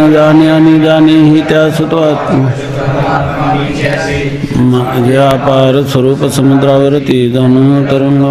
न जाणे आणि जाणेही त्यास तो आत्मा माझे अपार स्वरूप समुद्रावरती जाणून तरंग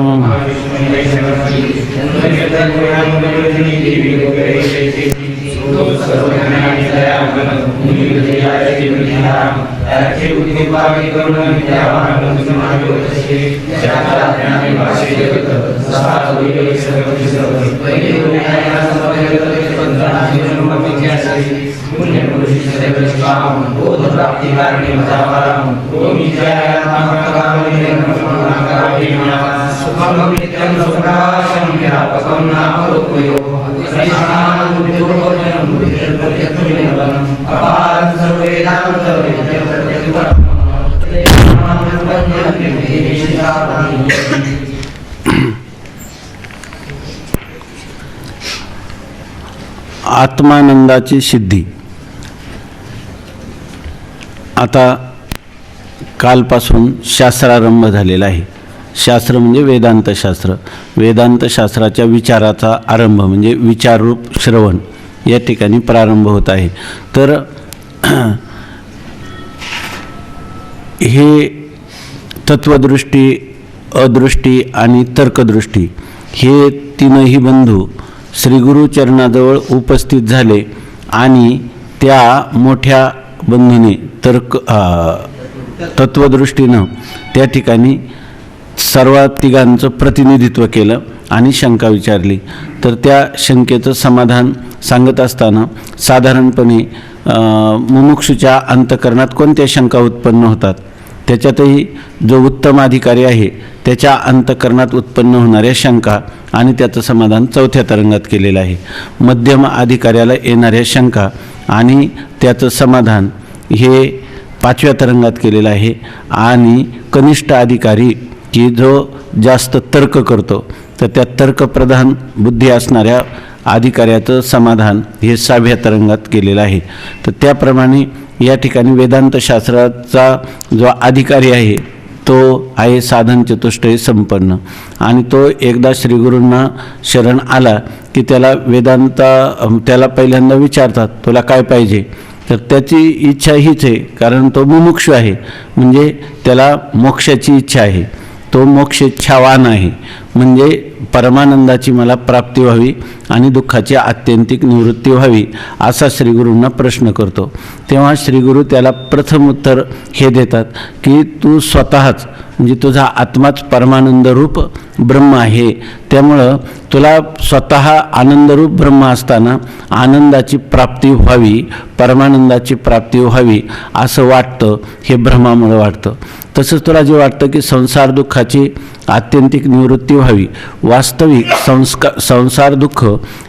आत्मानंदाची सिद्धी. आता कालपासून शास्त्रारंभ झालेला आहे. शास्त्र म्हणजे वेदांत शास्त्र. वेदांत शास्त्राच्या विचाराचा आरंभ म्हणजे विचाररूप श्रवण या ठिकाणी प्रारंभ होत आहे. तर हे तत्वदृष्टी, अदृष्टी आणि तर्कदृष्टी हे तीनही बंधू श्री गुरुचरणाजवळ उपस्थित झाले आणि त्या मोठ्या बंधूने तत्वदृष्टीनं त्या ठिकाणी सर्व तिघांचं प्रतिनिधित्व केलं आणि शंका विचारली. तर त्या शंकेचं समाधान सांगत असताना साधारणपणे मुमुक्षूच्या अंतःकरणात कोणत्या शंका उत्पन्न होतात त्याच्यातही जो उत्तम अधिकारी आहे त्याच्या अंतःकरणात उत्पन्न होणाऱ्या शंका आणि त्याचं समाधान चौथ्या तरंगात केलेलं आहे. मध्यम अधिकाऱ्याला येणाऱ्या शंका आणि त्याचं समाधान हे पाचव्या तरंगात केलेलं आहे. आणि कनिष्ठ अधिकारी की जो जास्त तर्क करतो तर त्या तर्कप्रधान बुद्धी असणाऱ्या अधिकाऱ्याचं समाधान हे 6व्या तरंगात केलेलं आहे. तर त्याप्रमाणे या ठिकाणी वेदांत शास्त्राचा जो अधिकारी आहे तो आहे साधन चतुष्टय संपन्न. आणि तो एकदा श्रीगुरूंना शरण आला की त्याला त्याला पहिल्यांदा विचारतात तुला काय पाहिजे. तर त्याची इच्छा हीच आहे, कारण तो मुमुक्षू आहे म्हणजे त्याला मोक्षाची इच्छा आहे. तो मोक्षेच्छावान आहे म्हणजे परमानंदाची मला प्राप्ती व्हावी आणि दुःखाची आत्यंतिक निवृत्ती व्हावी असा श्रीगुरूंना प्रश्न करतो. तेव्हा श्रीगुरू त्याला प्रथम उत्तर हे देतात की तू स्वतःच म्हणजे तुझा आत्माच परमानंदरूप ब्रह्म आहे. त्यामुळं तुला स्वतः आनंदरूप ब्रह्म असताना आनंदाची प्राप्ती व्हावी, परमानंदाची प्राप्ती व्हावी असं वाटतं. हे भ्रमामुळं वाटतं. तसंच तुला जे वाटतं की संसार दुःखाची आत्यंतिक निवृत्ती व्हावी, वास्तविक संसार दुःख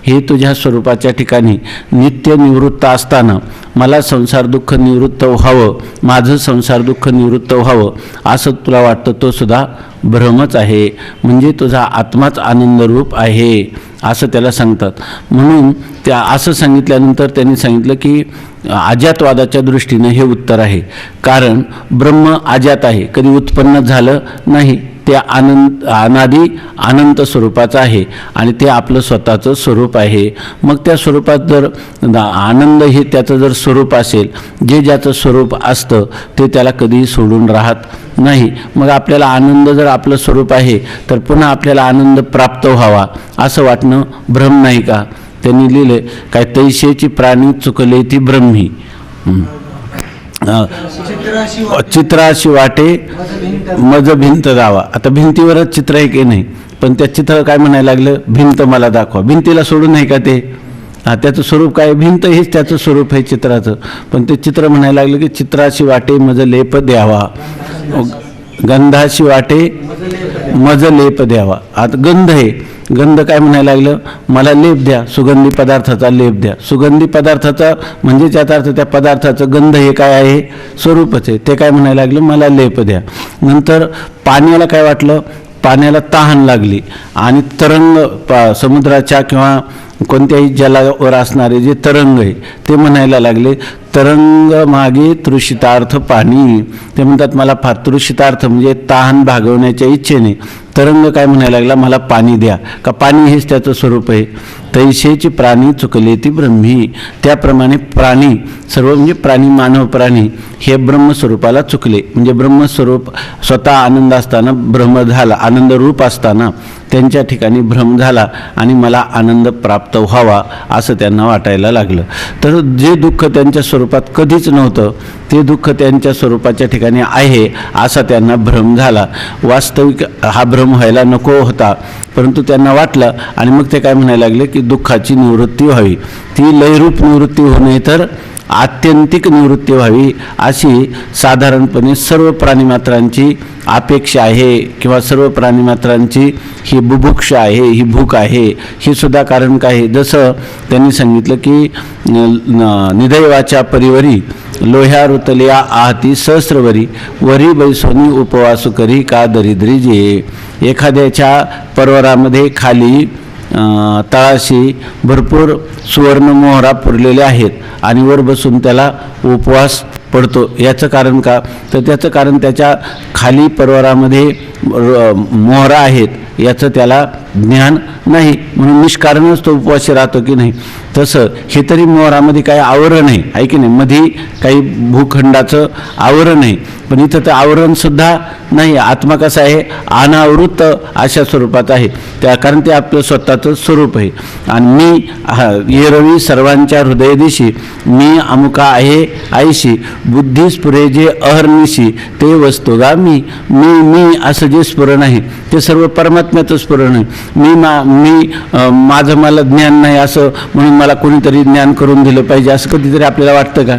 हे तुझ्या स्वरूपाच्या ठिकाणी नित्य निवृत्त असताना मला संसार दुःख निवृत्त व्हावं, माझं संसार दुःख निवृत्त व्हावं असं तुला वाटतं, तो सुद्धा भ्रमच आहे. म्हणजे तुझा आत्माच आनंदरूप आहे असं त्याला सांगतात. म्हणून त्या असं सांगितल्यानंतर त्यांनी सांगितलं की अजातवादाच्या दृष्टीनं हे उत्तर आहे. कारण ब्रह्म अजात आहे, कधी उत्पन्न झालं नाही, ते अनादी अनंत स्वरूपाचं आहे आणि ते आपलं स्वतःचं स्वरूप आहे. मग त्या स्वरूपात जर आनंद हे त्याचं जर स्वरूप असेल, जे ज्याचं स्वरूप असतं ते त्याला कधीही सोडून राहत नाही. मग आपल्याला आनंद जर आपलं स्वरूप आहे तर पुन्हा आपल्याला आनंद प्राप्त व्हावा असं वाटणं भ्रम नाही का. त्यांनी लिहिले काय तैसेची प्राणी चुकले ती ब्रह्मी, चित्राशी वाटे मज भिंत दावा. आता भिंतीवरच चित्र आहे की नाही, पण त्या चित्र काय म्हणायला लागलं, भिंत मला दाखवा. भिंतीला सोडून नाही का ते, त्याचं स्वरूप काय, भिंत हेच त्याचं स्वरूप आहे चित्राचं. पण ते चित्र म्हणायला लागलं की चित्राशी वाटे मज लेप द्यावा, गंधाशी वाटे मज लेप द्यावा. आता गंध आहे, गंध काय म्हणायला लागलं, मला लेप द्या, सुगंधी पदार्थाचा लेप द्या. सुगंधी पदार्थाचा म्हणजे त्याचा अर्थ त्या पदार्थाचं गंध हे काय आहे, स्वरूपच आहे. ते काय म्हणायला लागलं, मला लेप द्या. नंतर पाण्याला काय वाटलं, पाण्याला तहान लागली आणि तरंग समुद्राच्या किंवा कोणत्याही जलावर असणारे जे तरंग आहे ते म्हणायला लागले, तरंग मागे तृषितार्थ पाणी. ते म्हणतात मला फार तृषितार्थ म्हणजे तहान भागवण्याच्या इच्छेने तरंग काय म्हणायला लागला, मला पाणी द्या. का पाणी हेच त्याचं स्वरूप आहे. तैसेची प्राणी चुकले ती ब्रह्मी. त्याप्रमाणे प्राणी सर्व म्हणजे प्राणी, मानव प्राणी हे ब्रह्मस्वरूपाला चुकले. म्हणजे ब्रह्मस्वरूप स्वतः आनंद असताना भ्रम झाला, आनंद रूप असताना त्यांच्या ठिकाणी भ्रम झाला आणि मला आनंद प्राप्त व्हावा असं त्यांना वाटायला लागलं. तर जे दुःख त्यांच्या स्वरूपात कधीच नव्हतं ते दुःख त्यांच्या स्वरूपाच्या ठिकाणी आहे असा त्यांना भ्रम झाला. वास्तविक हा भ्रम व्हायला नको होता, परंतु त्यांना वाटलं आणि मग ते काय म्हणायला लागले की दुःखाची निवृत्ती व्हावी. ती लयरूप निवृत्ती होऊ नये तर आत्यंतिक निवृत्ती व्हावी अशी साधारणपणे सर्व प्राणीमात्रांची अपेक्षा आहे किंवा सर्व प्राणीमात्रांची ही बुभुक्षा आहे, ही भूक आहे. ही सुद्धा कारण काय आहे, जसं त्यांनी सांगितलं की निदैवाच्या परिवरी लोह्या रुतल्या आहती सहस्रवरी वरी बैसोनी उपवासू करी का दरिद्री जे. एखाद्याच्या परवरामध्ये खाली तळाशी भरपूर सुवर्ण मोहरा पुरलेल्या आहेत आणि वर बसून त्याला उपवास पडतो. याचं कारण का, तर त्याचं कारण त्याच्या खाली परवरामध्ये मोहरा आहेत याचं त्याला ज्ञान नाही, म्हणून निष्कारणच तो उपवासी राहतो की नाही. तसं हे तरी मोहरामध्ये काही आवरण आहे की नाही, मध्ये काही भूखंडाचं आवरण आहे, पण इथं तर आवरणसुद्धा नाही. आत्मा कसा आहे, अनावृत्त अशा स्वरूपात आहे. त्या कारण ते आपलं स्वतःचं स्वरूप आहे. आणि मी येरवी सर्वांच्या हृदयदिशी मी अमुका आहे आईशी बुद्धी स्फुरे जे अहर्निशी ते वस्तुगा मी. मी असं जे स्फुरण आहे ते सर्व परमात्म्याचं स्फुरण आहे. माझं मला ज्ञान नाही असं म्हणून मला कोणीतरी ज्ञान करून दिलं पाहिजे असं कधीतरी आपल्याला वाटतं का?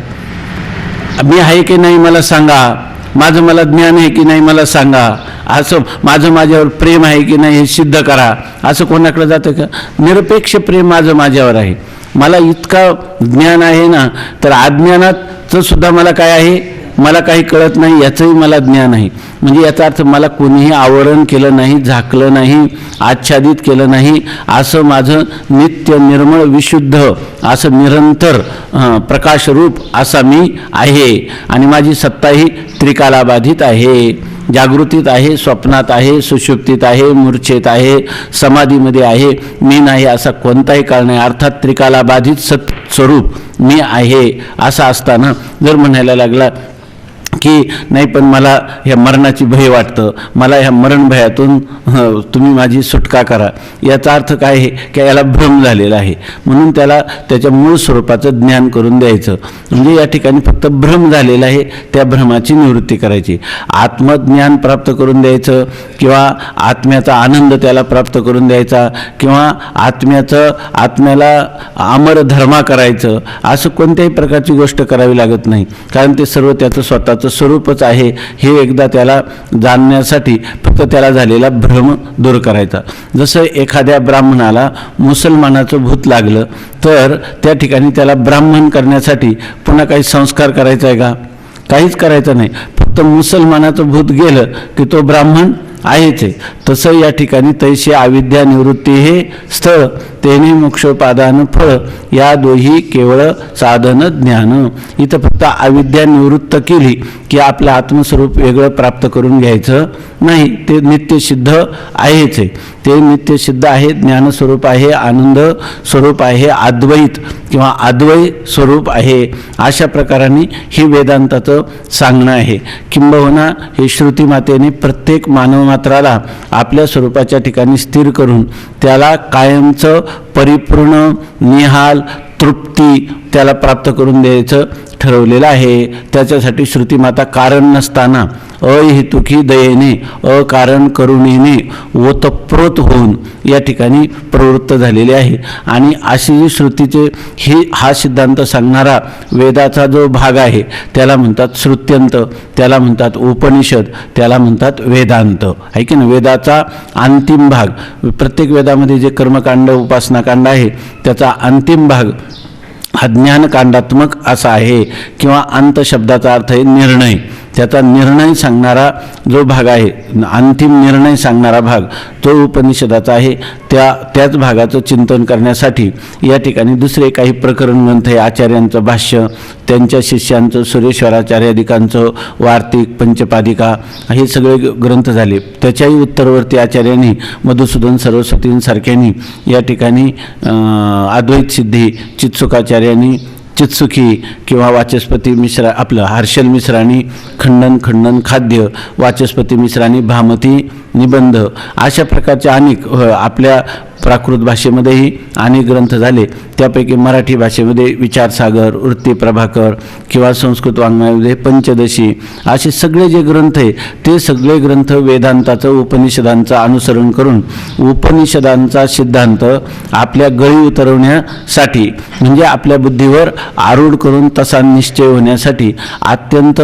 मी आहे की नाही मला सांगा, माझं मला ज्ञान आहे की नाही मला सांगा, असं माझं माझ्यावर प्रेम आहे की नाही हे सिद्ध करा असं कोणाकडे जातं का? निरपेक्ष प्रेम माझं माझ्यावर आहे. मला इतका ज्ञान आहे ना, तर अज्ञानाचं सुद्धा मला काय आहे, मला काही कळत नाही याचंही मला ज्ञान आहे. म्हणजे याचा अर्थ मला कोणीही आवरण केलं नाही, झाकलं नाही, आच्छादित केलं नाही, असं माझं नित्य निर्मळ विशुद्ध असं निरंतर प्रकाशरूप असा मी आहे. आणि माझी सत्ताही त्रिकालाबाधित आहे, जागृतीत आहे, स्वप्नात आहे, सुषुप्तीत आहे, मूर्छेत आहे, समाधीमध्ये आहे. मी नाही असा कोणताही काळ नाही. अर्थात त्रिकालाबाधित स्वरूप मी आहे. असं असताना जर म्हणायला लागला की नाही पण मला ह्या मरणाची भय वाटतं, मला ह्या मरण भयातून तुम्ही माझी सुटका करा, याचा अर्थ काय आहे की याला भ्रम झालेला आहे, म्हणून त्याला त्याच्या मूळ स्वरूपाचं ज्ञान करून द्यायचं. म्हणजे या ठिकाणी फक्त भ्रम झालेला आहे, त्या भ्रमाची निवृत्ती करायची. आत्मज्ञान प्राप्त करून द्यायचं किंवा आत्म्याचा आनंद त्याला प्राप्त करून द्यायचा किंवा आत्म्याला अमर धर्मा करायचं असं कोणत्याही प्रकारची गोष्ट करावी लागत नाही. कारण ते सर्व त्याचं स्वतःचं स्वरूपच आहे हे एकदा त्याला जाणण्यासाठी फक्त त्याला झालेला भ्रम दूर करायचा. जसं एखाद्या ब्राह्मणाला मुसलमानाचं भूत लागलं तर त्या ठिकाणी त्याला ब्राह्मण करण्यासाठी पुन्हा काही संस्कार करायचा आहे का? काहीच करायचं नाही. फक्त मुसलमानाचं भूत गेलं की तो ब्राह्मण आहेच आहे. तसं या ठिकाणी तैसे अविद्या निवृत्ती हे स्थळ तेने मोक्षोपादान फळ या दोही केवळ साधन ज्ञान. इथं फक्त अविद्या निवृत्त केली की आपलं आत्मस्वरूप वेगळं प्राप्त करून घ्यायचं नाही, ते नित्यसिद्ध आहेच आहे. ते नित्यसिद्ध आहे, ज्ञानस्वरूप आहे, आनंद स्वरूप आहे, अद्वैत किंवा अद्वैत स्वरूप आहे. अशा प्रकाराने ही वेदांताचं सांगणं आहे. किंबहुना हे श्रुतीमातेने प्रत्येक मानवमात्राला आपल्या स्वरूपाच्या ठिकाणी स्थिर करून त्याला कायमचं परिपूर्ण निहाल तृप्ती त्याला प्राप्त करून द्यायचं ठरवलेलं आहे. त्याच्यासाठी श्रुतीमाता कारण नसताना अहेतुकी दयेने अकारण करुणेने ओतप्रोत होऊन या ठिकाणी प्रवृत्त झालेले आहे. आणि अशी जी श्रुतीचे हा सिद्धांत सांगणारा वेदाचा जो भाग आहे त्याला म्हणतात श्रुत्यंत, त्याला म्हणतात उपनिषद, त्याला म्हणतात वेदांत आहे की नाही. वेदाचा अंतिम भाग, प्रत्येक वेदामध्ये जे कर्मकांड उपासनाकांड आहे त्याचा अंतिम भाग हा ज्ञानकांडात्मक असा आहे किंवा अंत शब्दाचा अर्थ आहे निर्णय. त्याचा निर्णय सांगणारा जो भाग आहे अंतिम निर्णय सांगणारा भाग तो उपनिषदाचा आहे. त्याच भागाचं चिंतन करण्यासाठी या ठिकाणी दुसरे काही प्रकरण ग्रंथ आहे. आचार्यांचं भाष्य, त्यांच्या शिष्यांचं सुरेश्वराचार्यादिकांचं वार्तिक, पंचपादिका हे सगळे ग्रंथ झाले. त्याच्याही उत्तरवर्ती आचार्यांनी मधुसूदन सरस्वतींसारख्यांनी या ठिकाणी अद्वैत सिद्धी, चित्सुखाचार्यांनी चित्सुखी किंवा वाचस्पती मिश्रा आपलं हर्षल मिश्रांनी खंडन खाद्य, वाचस्पती मिश्रांनी भामती निबंध, अशा प्रकारचे अनेक आपल्या प्राकृत भाषेमध्येही अनेक ग्रंथ झाले. त्यापैकी मराठी भाषेमध्ये विचारसागर, वृत्ती प्रभाकर किंवा संस्कृत वाङ्मयामध्ये पंचदशी असे सगळे जे ग्रंथ आहे ते सगळे ग्रंथ वेदांताचं, उपनिषदांचं अनुसरण करून उपनिषदांचा सिद्धांत आपल्या गळी उतरवण्यासाठी, म्हणजे आपल्या बुद्धीवर आरूढ करून तसा निश्चय होण्यासाठी अत्यंत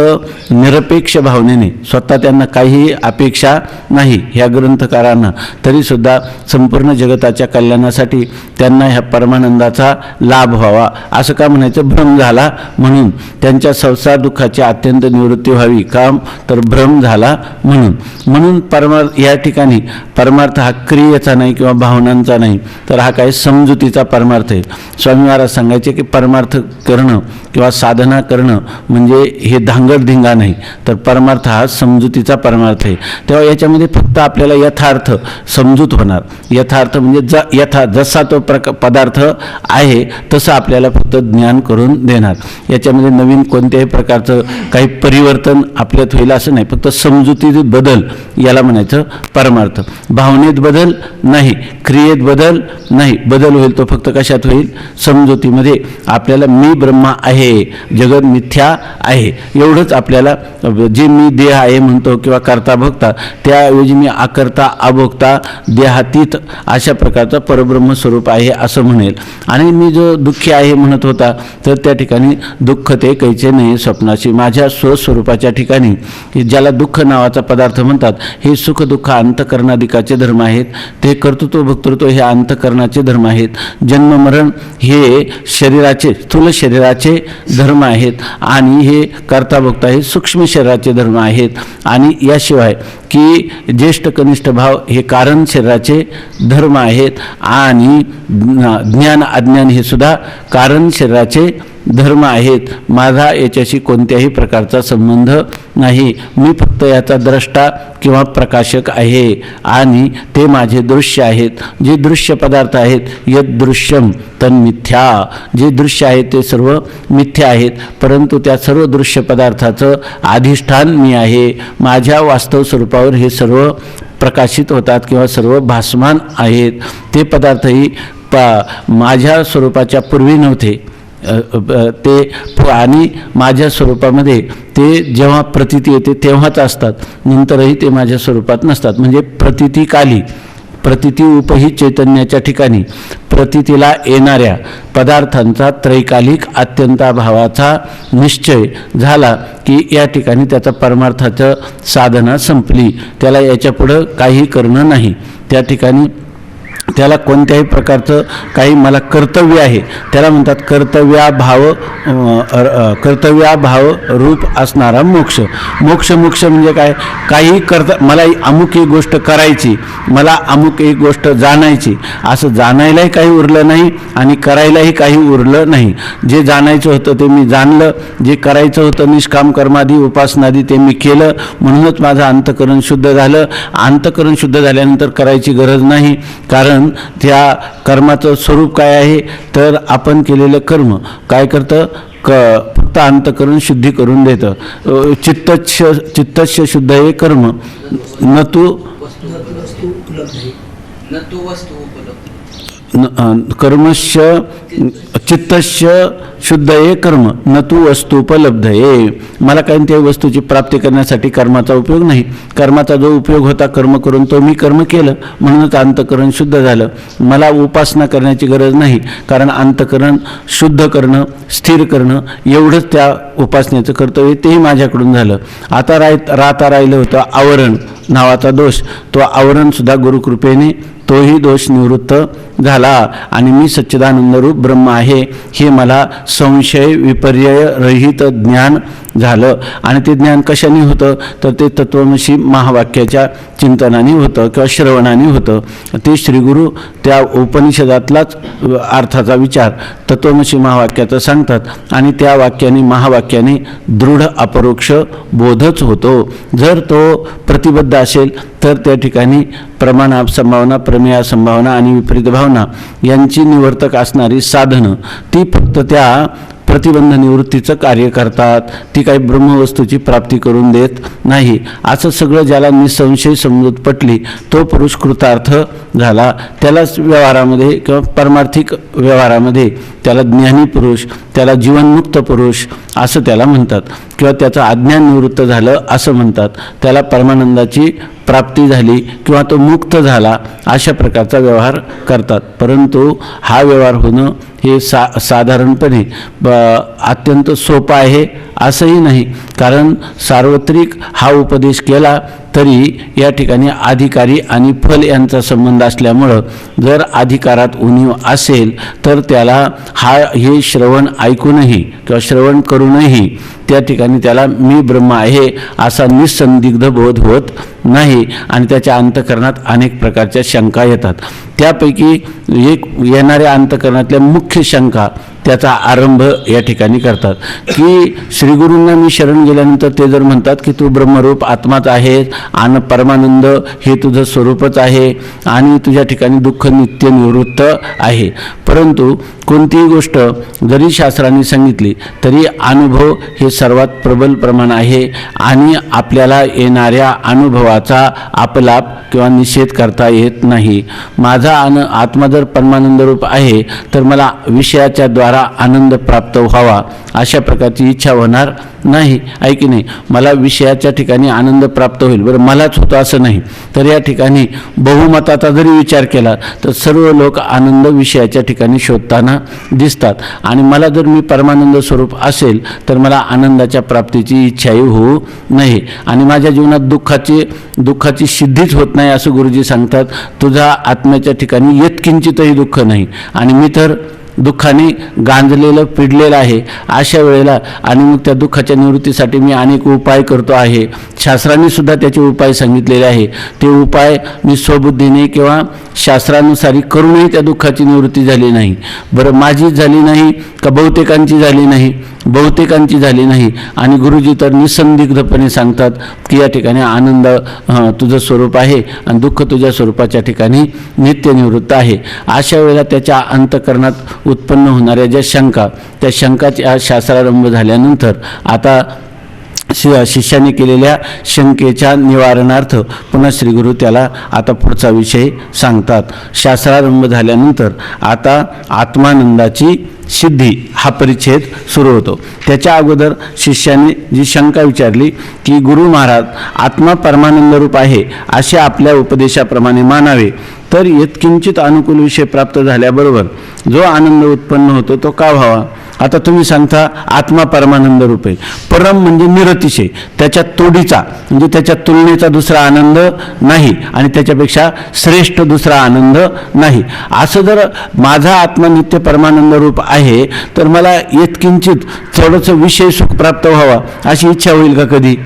निरपेक्ष भावनेने, स्वतः त्यांना काही अपेक्षा नाही ह्या ग्रंथकारांना, तरीसुद्धा संपूर्ण जगताच्या कल्याणासाठी त्यांना ह्या परमानंदाचा लाभ व्हावा असं का म्हणायचं, भ्रम झाला म्हणून, त्यांच्या संसार दुःखाची अत्यंत निवृत्ती व्हावी काम, तर भ्रम झाला म्हणून या ठिकाणी परमार्थ हा क्रियेचा नाही किंवा भावनांचा नाही, तर हा काय समजुतीचा परमार्थ आहे. स्वामी महाराज सांगायचे की परमार्थ करणं किंवा साधना करणं म्हणजे हे धांगडधिंगा नाही, तर परमार्थ हा समजुतीचा परमार्थ आहे. तेव्हा याच्यामध्ये फक्त आपल्याला यथार्थ समजूत होणार. यथार्थ म्हणजे जसा तो पदार्थ आहे तसं आपल्याला फक्त ज्ञान करून देणार. याच्यामध्ये नवीन कोणत्याही प्रकारचं काही परिवर्तन आपल्यात होईल असं नाही, फक्त समजुतीत बदल याला म्हणायचं परमार्थ. भावनेत बदल नाही, क्रियेत बदल नाही. बदल होईल तो फक्त कशात होईल, समजुतीमध्ये. आपल्याला मी ब्रह्मा आहे, जगत मिथ्या आहे एवढंच आपल्याला, जे मी देह आहे म्हणतो किंवा करता भोगता, त्याऐवजी मी अकर्ता अभोक्ता देहातीत अशा प्रकारचा परब्रह्म स्वरूप आहे असं म्हणेल. आणि मी जो दुःखी आहे म्हणत होता, तर त्या ठिकाणी दुःख ते कैचे नाही स्वप्नाशी, माझ्या स्वस्वरूपाच्या ठिकाणी ज्याला दुःख नावाचा पदार्थ म्हणतात, हे सुख दुःख अंतकरणाधिकाचे धर्म आहेत. ते कर्तृत्व भोक्तृत्व हे अंतकरणाचे धर्म आहेत. जन्म मरण हे शरीराचे, स्थूल शरीराचे धर्म आहेत. आणि हे कर्ता भोक्ता हे सूक्ष्म शरीराचे धर्म आहेत. आणि याशिवाय की ज्येष्ठ कनिष्ठ भाव हे कारण शरीराचे धर्म आहेत. आणि ज्ञान अज्ञान हे सुद्धा कारण शरीराचे धर्म आहेत. माझा याच्याशी कोणत्याही प्रकारचा संबंध नाही. मी फक्त याचा द्रष्टा किंवा प्रकाशक आहे आणि ते माझे दृश्य आहेत. जे दृश्य पदार्थ आहेत, यद दृश्यम तन्मिथ्या, जे दृश्य आहेत ते सर्व मिथ्या आहेत. परंतु त्या सर्व दृश्य पदार्थाचं अधिष्ठान मी आहे. माझ्या वास्तव स्वरूपावर हे सर्व प्रकाशित होतात किंवा सर्व भासमान आहेत. ते पदार्थही माझ्या स्वरूपाच्या पूर्वी नव्हते ते, आणि माझ्या स्वरूपामध्ये ते जेव्हा प्रतीती येते तेव्हाच असतात, नंतरही ते माझ्या स्वरूपात नसतात. म्हणजे प्रतीतीकाली, प्रतीती उपही चैतन्याच्या ठिकाणी प्रतीतीला येणाऱ्या पदार्थांचा त्रैकालिक अत्यंताभावाचा निश्चय झाला की या ठिकाणी त्याचा परमार्थाचं साधना संपली. त्याला याच्यापुढं काही करणं नाही. त्या ठिकाणी त्याला कोणत्याही प्रकारचं काही मला कर्तव्य आहे, त्याला म्हणतात कर्तव्याभाव रूप असणारा मोक्ष. मोक्ष म्हणजे काय, काही मला अमुक एक गोष्ट करायची, मला अमुक एक गोष्ट जाणायची, असं जाणायलाही काही उरलं नाही आणि करायलाही काही उरलं नाही. जे जाणायचं होतं ते मी जाणलं, जे करायचं होतं निष्काम कर्मादी उपासनादी ते मी केलं, म्हणूनच माझं अंतःकरण शुद्ध झालं. अंतःकरण शुद्ध झाल्यानंतर करायची गरज नाही, कारण त्या कर्माचं स्वरूप काय आहे, तर आपण केलेलं कर्म काय करतं, फक्त अंतःकरण शुद्धी करून देतं. चित्तस्य शुद्ध हे कर्म न तू कर्मस्य चित्तस्य शुद्ध हे कर्म न तू वस्तुपलब्ध हे. मला काही त्या वस्तूची प्राप्ती करण्यासाठी कर्माचा उपयोग नाही. कर्माचा जो उपयोग होता कर्म करून तो मी कर्म केलं, म्हणूनच अंतःकरण शुद्ध झालं. मला उपासना करण्याची गरज नाही, कारण अंतःकरण शुद्ध करणं, स्थिर करणं एवढंच त्या उपासनेचं कर्तव्य, तेही माझ्याकडून झालं. आता राहिलं होतं आवरण नावाचा दोष, तो आवरणसुद्धा गुरुकृपेने तोही दोष निवृत्त झाला. आणि मी सच्चिदानंद रूप ब्रह्म आहे हे मला संशय विपर्यय रहित ज्ञान झालं. आणि ते ज्ञान कशाने होतं तर ते तत्त्वमसी महावाक्याच्या चिंतनाने होतं किंवा श्रवणाने होतं. ते श्रीगुरू त्या उपनिषदातलाच अर्थाचा विचार तत्त्वमसी महावाक्याचं सांगतात आणि त्या वाक्याने महावाक्याने दृढ अपरोक्ष बोधच होतो. जर तो प्रतिबद्ध असेल तर त्या ठिकाणी प्रमाण संभावना, प्रमेय संभावना आणि विपरीत भावना यांची निवर्तक असणारी साधनं ती फक्त त्या प्रतिबंध निवृत्तीचं कार्य करतात. ती काही ब्रह्मवस्तूची प्राप्ती करून देत नाही. असं सगळं ज्याला निसंशय समजूत पटली तो पुरुष कृतार्थ झाला. त्यालाच व्यवहारामध्ये किंवा परमार्थिक व्यवहारामध्ये त्याला ज्ञानी पुरुष, त्याला जीवनमुक्त पुरुष असं त्याला म्हणतात किंवा त्याचं अज्ञान निवृत्त झालं असं म्हणतात. त्याला परमानंदाची प्राप्ती झाली किंवा तो मुक्त झाला अशा प्रकारचा व्यवहार करतात. परंतु हा व्यवहार होणं हे साधारणपणे अत्यंत सोपं आहे असंही नाही. कारण सार्वत्रिक हा उपदेश केला तरी या ठिकाणी अधिकारी आणि फल यांचा संबंध असल्यामुळं जर अधिकारात उणीव असेल तर त्याला हे श्रवण ऐकूनही किंवा श्रवण करूनही त्या ठिकाणी त्याला मी ब्रह्म आहे असा निसंदिग्ध बोध होत नाही आणि त्याच्या अंतःकरणात अनेक प्रकारच्या शंका येतात. त्यापैकी एक येणाऱ्या अंतःकरणातल्या मुख्य शंका त्याचा आरंभ या ठिकाणी करतात की श्रीगुरूंना मी शरण गेल्यानंतर ते जर म्हणतात की तू ब्रह्मरूप आत्माच आहेस आणि परमानंद हे तुझं स्वरूपच आहे आणि तुझ्या ठिकाणी दुःख नित्य निवृत्त आहे. परंतु कोणतीही गोष्ट जरी शास्त्रांनी सांगितली तरी अनुभव हे सर्वात प्रबल प्रमाण आहे आणि आपल्याला येणाऱ्या अनुभवाचा अपलाप किंवा निषेध करता येत नाही. माझा आत्मा जर परमानंद रूप आहे तर मला विषयाच्या द्वारा आनंद प्राप्त व्हावा अशा प्रकारची इच्छा होणार नाही, आहे की नाही. मला विषयाच्या ठिकाणी आनंद प्राप्त होईल, बरं मलाच होतो असं नाही. तर या ठिकाणी बहुमताचा जरी विचार केला तर सर्व लोक आनंद विषयाच्या ठिकाणी शोधताना दिसतात आणि मला जर मी परमानंद स्वरूप असेल तर मला आनंदाच्या प्राप्तीची इच्छाही होऊ नये आणि माझ्या जीवनात दुःखाची सिद्धीच होत नाही असं गुरुजी सांगतात. तुझा आत्म्याच्या ठिकाणी यत्किंचितही दुःख नाही आणि मी तर दुःखाने गांजलेलं पिडलेलं आहे. अशा वेळेला आणि मग त्या दुःखाच्या निवृत्तीसाठी मी अनेक उपाय करतो आहे. शास्त्रांनी सुद्धा त्याचे उपाय सांगितलेले आहे. ते उपाय मी स्वबुद्धीने किंवा शास्त्रानुसारी करूनही त्या दुःखाची निवृत्ती झाली नाही. बरं माझीच झाली नाही का बहुतेकांची झाली नाही? बहुतेकांची झाली नाही आणि गुरुजी तर निसंदिग्धपणे सांगतात की या ठिकाणी आनंद तुझं स्वरूप आहे आणि दुःख तुझ्या स्वरूपाच्या ठिकाणी नित्य निवृत्त आहे. अशा वेळेला त्याच्या अंतःकरणात उत्पन्न होणाऱ्या ज्या शंका त्या शंकाच्या शास्त्रारंभ झाल्यानंतर आता शिष्याने केलेल्या शंकेच्या निवारणार्थ पुन्हा श्रीगुरू त्याला आता पुढचा विषय सांगतात. शास्त्रारंभ झाल्यानंतर आता आत्मानंदाची सिद्धी हा परिच्छेद सुरू होतो. त्याच्या अगोदर शिष्याने जी शंका विचारली की गुरु महाराज आत्मा परमानंद रूप आहे असे आपल्या उपदेशाप्रमाणे मानावे तर यत्किंचित अनुकूल विषय प्राप्त झाल्याबरोबर जो आनंद उत्पन्न होतो तो का व्हावा? आता तुम्ही सांगता आत्मा परमानंद रूप आहे. परम म्हणजे निरतिशय, त्याच्या तोडीचा म्हणजे त्याच्या तुलनेचा दुसरा आनंद नाही आणि त्याच्यापेक्षा श्रेष्ठ दुसरा आनंद नाही. असं जर माझा आत्मा नित्य परमानंद रूप आहे तर मला यत्किंचित थोडंसं विषय सुख प्राप्त व्हावा अशी इच्छा होईल का कधी?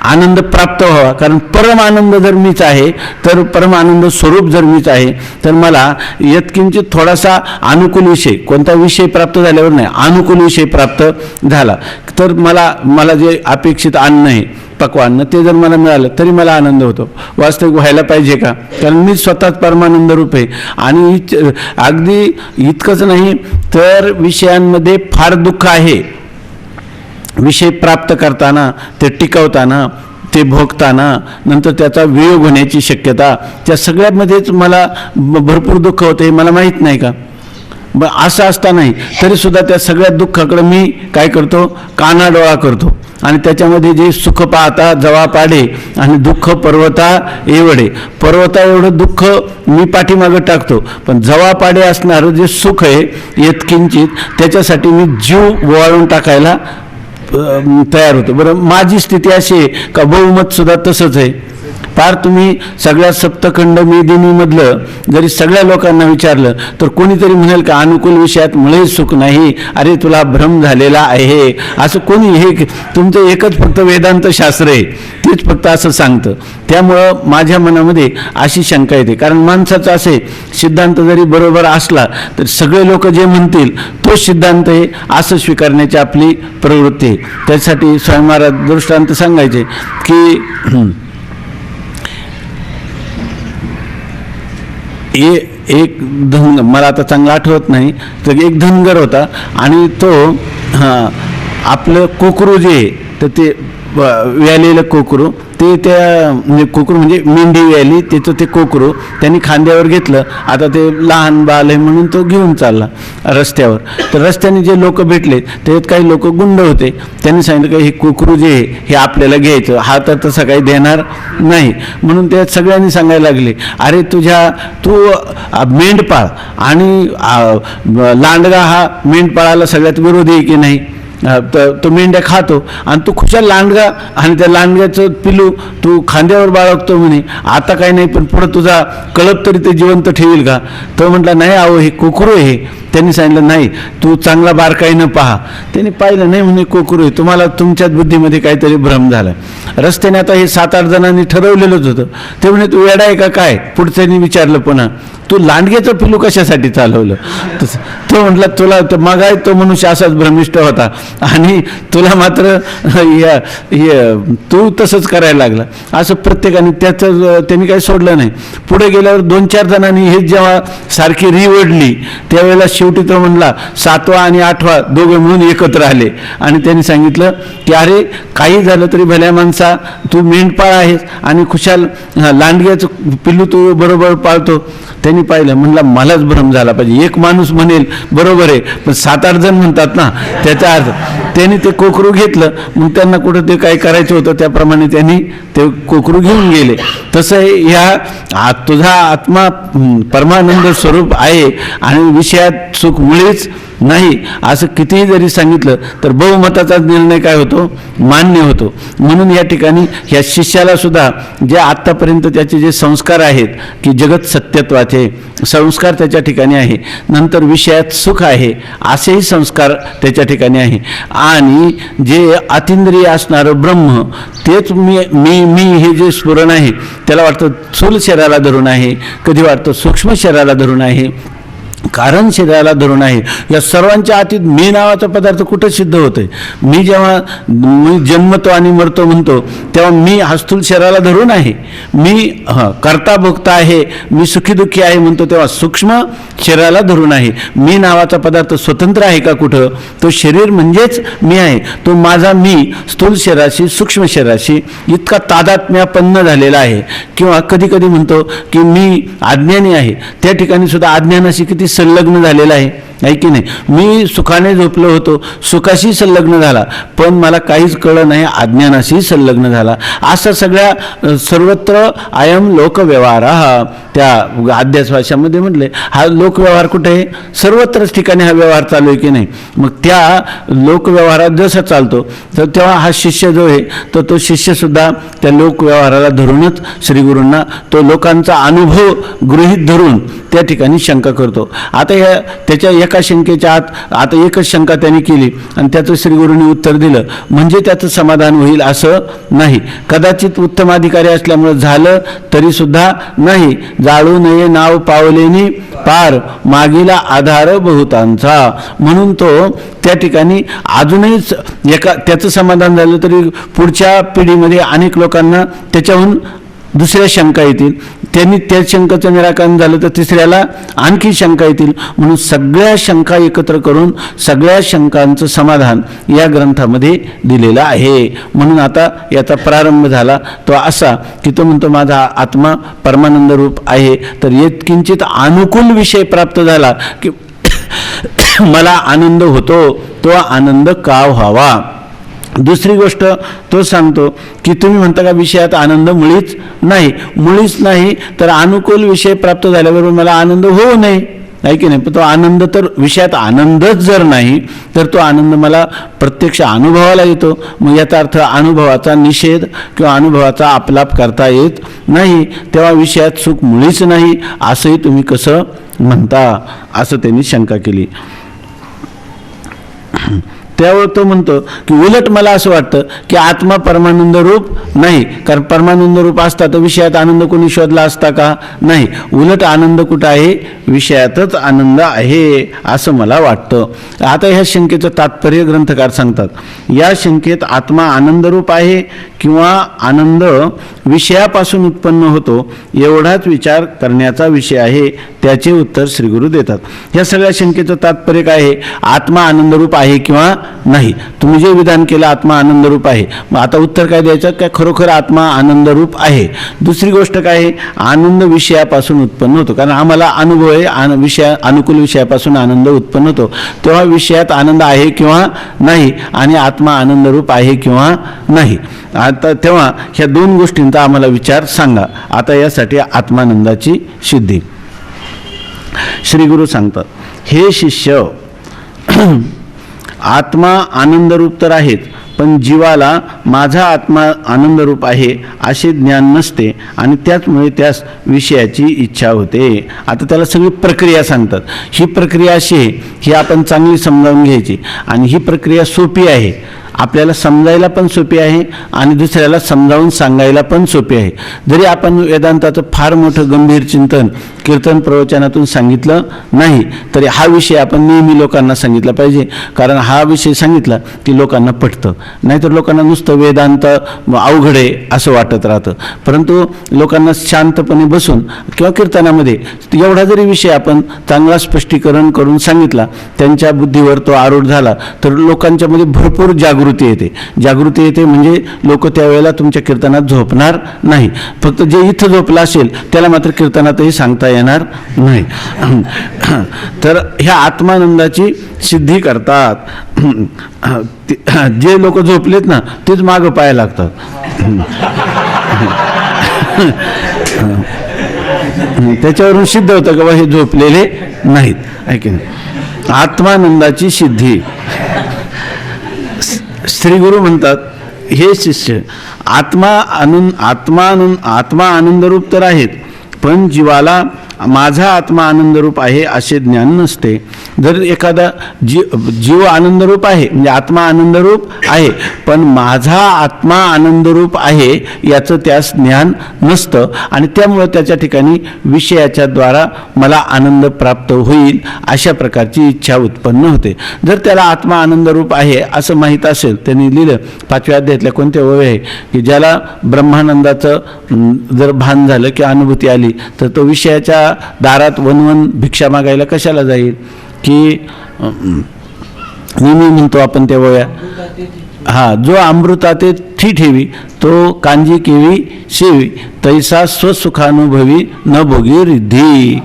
आनंद प्राप्त व्हावा. कारण परम आनंद जर मीच आहे तर परम आनंद स्वरूप जर मीच आहे तर मला यत्किंचित थोडासा अनुकूल विषय, कोणता विषय प्राप्त झाल्यावर नाही, अनुकूल विषय प्राप्त झाला तर मला जे अपेक्षित अन्न आहे पक्वान्न ते जर मला मिळालं तरी मला आनंद होतो. वास्तविक व्हायला पाहिजे का? कारण मी स्वतःच परमानंद रूप आहे आणि अगदी इतकंच नाही तर विषयांमध्ये फार दुःख आहे. विषय प्राप्त करताना, ते टिकवताना, ते भोगताना, नंतर त्याचा वियोग होण्याची शक्यता, त्या सगळ्यामध्येच मला भरपूर दुःख होते हे मला माहीत नाही का? असं असतानाही तरीसुद्धा त्या सगळ्या दुःखाकडे मी काय करतो? कानाडोळा करतो आणि त्याच्यामध्ये जे सुख पाहता जवा पाडे आणि दुःख पर्वता एवढे, पर्वता एवढं दुःख मी पाठीमागं टाकतो. पण जवा पाडे असणारं जे सुख आहे यत्किंचित त्याच्यासाठी मी जीव ओवाळून टाकायला तयार होतो. बरं माझी स्थिती अशी आहे का बहुमत सुद्धा तसंच आहे. पार तुम्ही सगळ्या सप्तखंड मेदिनीमधलं जरी सगळ्या लोकांना विचारलं तर कोणीतरी म्हणेल का अनुकूल विषयात मुळेच सुख नाही, अरे तुला भ्रम झालेला आहे, असं कोणी, हे तुमचं एकच फक्त वेदांत शास्त्र आहे तेच फक्त असं सांगतं. त्यामुळं माझ्या मनामध्ये अशी शंका येते, कारण माणसाचं असे सिद्धांत जरी बरोबर असला तर सगळे लोक जे म्हणतील तो सिद्धांत आहे असं स्वीकारण्याची आपली प्रवृत्ती आहे. त्यासाठी स्वामी महाराज दृष्टांत सांगायचे की एक धनगर, मला आता चांगलं आठवत नाही, तर एक धनगर होता आणि तो आपलं कोकरू जे आहे तर ते व्यालेलं कोकरू, ते त्या म्हणजे कोकरू म्हणजे मेंढी व्याली त्याचं ते कोकरू त्यांनी खांद्यावर घेतलं. आता ते लहान बाल आहे म्हणून तो घेऊन चालला रस्त्यावर. तर रस्त्याने जे लोक भेटले त्याच्यात काही लोक गुंड होते. त्यांनी सांगितलं की हे कोकरू जे आहे हे आपल्याला घ्यायचं, हा तर तसं काही देणार नाही. म्हणून त्या सगळ्यांनी सांगायला लागले, अरे तू मेंढपाळ आणि लांडगा हा मेंढपाळाला सगळ्यात विरोधी आहे की नाही, तो मेंढ्या खातो आणि तू खुशाल लांडगा आणि त्या लांडग्याचं पिलू तू खांद्यावर बाळगतो म्हणे, आता काही नाही पण पुढं तुझा कळप तरी ते जिवंत ठेवील का? तो म्हटला नाही अहो हे कोकरू आहे. त्यांनी सांगितलं नाही तू चांगला बारकाईनं पहा. त्यांनी पाहिलं, नाही म्हणे कोकरू आहे, तुम्हाला तुमच्याच बुद्धीमध्ये काहीतरी भ्रम झाला. रस्त्याने आता हे 7-8 जणांनी ठरवलेलंच होतं. ते म्हणे तू वेडा आहे का काय? पुढच्यानी विचारलं पुन्हा, तू लांडग्याचं पिलू कशासाठी चालवलं? तो म्हटला तुला मगाय तो मनुष्य असाच भ्रमिष्ट होता आणि तुला मात्र तू तसंच करायला लागला. असं प्रत्येकाने त्यांनी काही सोडलं नाही. पुढे गेल्यावर 2-4 जणांनी हे जेव्हा सारखी रिवडली त्यावेळेला शेवटी तो म्हणला 7वा आणि 8वा दोघे म्हणून एकत्र आले आणि त्यांनी सांगितलं की अरे काही झालं तरी भल्या माणसा तू मेंढपाळ आहेस आणि खुशाल लांडग्याचं पिल्लू तू बरोबर पाळतो. त्यांनी पाहिलं, म्हणला मलाच भ्रम झाला पाहिजे. एक माणूस म्हणेल बरोबर आहे पण 7-8 जण म्हणतात ना, त्याचा अर्थ त्यांनी ते कोकरू घेतलं. मग त्यांना कुठं ते काय करायचं होतं त्याप्रमाणे त्यांनी ते कोकरू घेऊन गेले. तसं ह्या तुझा आत्मा परमानंद स्वरूप आहे आणि विषयात सुख मुळीच नाही असं कितीही जरी सांगितलं तर बहुमताचा निर्णय काय होतो, मान्य होतो. म्हणून या ठिकाणी ह्या शिष्याला सुद्धा जे आत्तापर्यंत त्याचे जे संस्कार आहेत की जगत सत्यत्वाचे संस्कार त्याच्या ठिकाणी आहे, नंतर विषयात सुख आहे असेही संस्कार त्याच्या ठिकाणी आहे आणि जे अतिंद्रिय असणारं ब्रह्म तेच मी हे जे स्फुरण आहे त्याला वाटतं स्थूल शरीराला धरून आहे, कधी वाटतं सूक्ष्म शरीराला धरून आहे, कारण शरीराला धरून आहे. या सर्वांच्या आतीत मी नावाचा पदार्थ कुठं सिद्ध होतोय? मी जेव्हा जन्मतो आणि मरतो म्हणतो तेव्हा मी हा स्थूल शरीराला धरून आहे, मी करता भोगता आहे, मी सुखी दुःखी आहे म्हणतो तेव्हा सूक्ष्म शरीराला धरून आहे. मी नावाचा पदार्थ स्वतंत्र आहे का कुठं? तो शरीर म्हणजेच मी आहे. तो माझा मी स्थूल शरीराशी सूक्ष्म शरीराशी इतका तादात्म्यापन्न झालेला आहे. किंवा कधी कधी म्हणतो की मी अज्ञानी आहे, त्या ठिकाणी सुद्धा अज्ञानाशी किती संलग्न झालेला आहे की नाही. मी सुखाने झोपलो होतो, सुखाशी संलग्न झाला पण मला काहीच कळलं नाही, अज्ञानाशी संलग्न झाला. असा सगळ्या सर्वत्र अयम लोकव्यवहार हा त्या अध्यास भाषामध्ये म्हटले. हा लोकव्यवहार कुठे आहे? सर्वत्रच ठिकाणी हा व्यवहार चालू आहे की नाही. मग त्या लोकव्यवहारात जसा चालतो तर तेव्हा हा शिष्य जो आहे तर तो शिष्यसुद्धा त्या लोकव्यवहाराला धरूनच श्रीगुरूंना तो लोकांचा अनुभव गृहीत धरून त्या ठिकाणी शंका करतो. आता त्याच्या एका शंकेच्या आता एकच शंका त्यांनी केली आणि त्याचं श्रीगुरूंनी उत्तर दिलं म्हणजे त्याचं समाधान होईल असं नाही. कदाचित उत्तम अधिकारी असल्यामुळे झालं तरी सुद्धा नाही. जाळू नये नाव पावलेनी पार मागीला आधार बहुतांचा. म्हणून तो त्या ठिकाणी अजूनही त्याचं समाधान झालं तरी पुढच्या पिढीमध्ये अनेक लोकांना त्याच्याहून दुसऱ्या शंका येतील. त्यांनी त्या शंकाचं निराकरण झालं तर तिसऱ्याला आणखी शंका येतील. म्हणून सगळ्या शंका एकत्र करून सगळ्या शंकांचं समाधान या ग्रंथामध्ये दिलेलं आहे. म्हणून आता याचा प्रारंभ झाला तो असा की तो म्हणतो माझा आत्मा परमानंद रूप आहे. तर किंचित अनुकूल विषय प्राप्त झाला की मला आनंद होतो, तो आनंद का व्हावा. दुसरी गोष्ट तो सांगतो की तुम्ही म्हणता का विषयात आनंद मुळीच नाही तर अनुकूल विषय प्राप्त झाल्याबरोबर मला आनंद होऊ नये. आहे की नाही. पण तो आनंद तर विषयात आनंदच जर नाही तर तो आनंद मला प्रत्यक्ष अनुभवाला येतो. मग याचा अर्थ अनुभवाचा निषेध किंवा अनुभवाचा आपलाप करता येत नाही. तेव्हा विषयात सुख मुळीच नाही असंही तुम्ही कसं म्हणता, असं त्यांनी शंका केली. त्यावर तो म्हणतो की उलट मला असं वाटतं की आत्मा परमानंद रूप नाही, कारण परमानंद रूप असता तर विषयात आनंद कोणी शोधला असता का? नाही. उलट आनंद कुठं आहे? विषयातच आनंद आहे असं मला वाटतं. आता ह्या शंकेचं तात्पर्य ग्रंथकार सांगतात. या शंकेत आत्मा आनंदरूप आहे किंवा आनंद विषयापासून उत्पन्न होतो एवढाच विचार करण्याचा विषय आहे, त्याचे उत्तर श्रीगुरु देतात. या सगळ्या शंकेचं तात्पर्य काय आहे? आत्मा आनंदरूप आहे किंवा नाही. तुम्ही जे विधान केलं आत्मा आनंदरूप आहे, मग आता उत्तर काय द्यायचं? काय खरोखर आत्मा आनंदरूप आहे. दुसरी गोष्ट काय आहे? आनंद विषयापासून उत्पन्न होतो, कारण आम्हाला अनुभव आहे अनुकूल विषयापासून आनंद उत्पन्न होतो. तेव्हा विषयात आनंद आहे किंवा नाही आणि आत्मा आनंदरूप आहे किंवा नाही. आता तेव्हा ह्या दोन गोष्टींचा आम्हाला विचार सांगा. आता यासाठी आत्मानंदाची सिद्धी श्रीगुरु सांगतात. हे शिष्य, आत्मा आनंदरूप तर आहेत, पण जीवाला माझा आत्मा आनंदरूप आहे असे ज्ञान नसते आणि त्याचमुळे त्यास विषयाची इच्छा होते. आता त्याला सगळी प्रक्रिया सांगतात. ही प्रक्रिया अशी आहे, ही आपण चांगली समजावून घ्यायची आणि ही प्रक्रिया सोपी आहे. आपल्याला समजायला पण सोपी आहे आणि दुसऱ्याला समजावून सांगायला पण सोपी आहे. जरी आपण वेदांताचं फार मोठं गंभीर चिंतन कीर्तन प्रवचनातून सांगितलं नाही तरी हा विषय आपण नेहमी लोकांना सांगितला पाहिजे, कारण हा विषय सांगितला की लोकांना पटतं. नाहीतर लोकांना नुसतं वेदांत अवघड आहे असं वाटत राहतं. परंतु लोकांना शांतपणे बसून किंवा कीर्तनामध्ये एवढा जरी विषय आपण चांगला स्पष्टीकरण करून सांगितला, त्यांच्या बुद्धीवर तो आरूढ झाला, तर लोकांच्यामध्ये भरपूर जागृती येते म्हणजे लोक त्यावेळेला तुमच्या कीर्तनात झोपणार नाही. फक्त जे इथं झोपलं असेल त्याला मात्र कीर्तनातही सांगता येणार नाही. तर ह्या आत्मानंदाची सिद्धी करतात. जे लोक झोपलेत ना तेच मागं पाहायला लागतात. त्याच्यावरून सिद्ध होतं का बा हे झोपलेले नाहीत. ऐक ना, आत्मानंदाची सिद्धी. श्रीगुरु म्हणतात, हे शिष्य, आत्मा आनंदरूप तर आहेत, पण जीवाला माझा आत्मा आनंदरूप आहे असे ज्ञान नसते. जर एखादा जीव आनंदरूप आहे म्हणजे आत्मा आनंदरूप आहे, पण माझा आत्मा आनंदरूप आहे याचं त्यास ज्ञान नसतं आणि त्यामुळं त्याच्या ठिकाणी विषयाच्या द्वारा मला आनंद प्राप्त होईल अशा प्रकारची इच्छा उत्पन्न होते. जर त्याला आत्मा आनंदरूप आहे असं माहीत असेल, त्यांनी लिहिलं 5व्या अध्यायातल्या कोणत्या ओवी आहे की ज्याला ब्रह्मानंदाचं जर भान झालं की अनुभूती आली तर तो विषयाच्या दारात वनवन भिक्षा मागायला कशाला जाईल? की नेहमी म्हणतो आपण त्या वया, जो अमृताते ठी ठेवी तो कांजी केवी सेवी तैसा स्वसुखानुभवी न भोगी रिद्धी.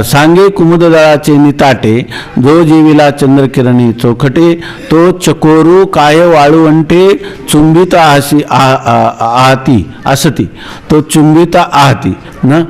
सांगे कुमुददळाचे निताटे जो जेविला चंद्रकिरणी चोखटे तो चकोरू काय वाळवंटे चुंबिता आहती असती तो चुंबिता आहती ना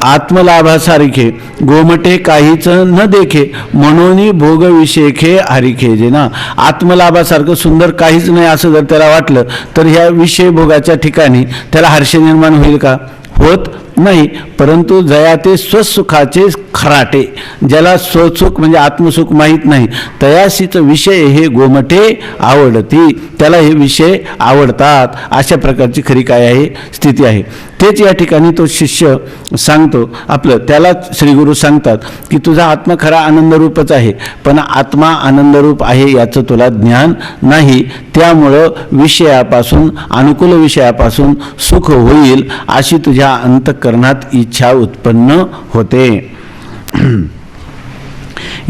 आत्मलाभासारिखे गोमटे काहीच न देखे म्हणून भोग विषेखे हरिखे. जे ना आत्मलाभासारखं सुंदर काहीच नाही असं जर त्याला वाटलं तर ह्या विषय भोगाच्या ठिकाणी त्याला हर्ष निर्माण होईल का? होत नाही. परंतु जया ते स्वसुखाचे खराटे, ज्याला स्वसुख म्हणजे आत्मसुख माहीत नाही तयासीच विषय हे गोमटे आवडती, त्याला हे विषय आवडतात. अशा प्रकारची खरी काय आहे स्थिती आहे. तेच या ठिकाणी तो शिष्य सांगतो आपलं, त्याला श्रीगुरु सांगतात की तुझा आत्मा खरा आनंदरूपच आहे, पण आत्मा आनंदरूप आहे याचं तुला ज्ञान नाही. त्यामुळं विषयापासून अनुकूल विषयापासून सुख होईल अशी तुझ्या अंतःकरणात इच्छा उत्पन्न होते.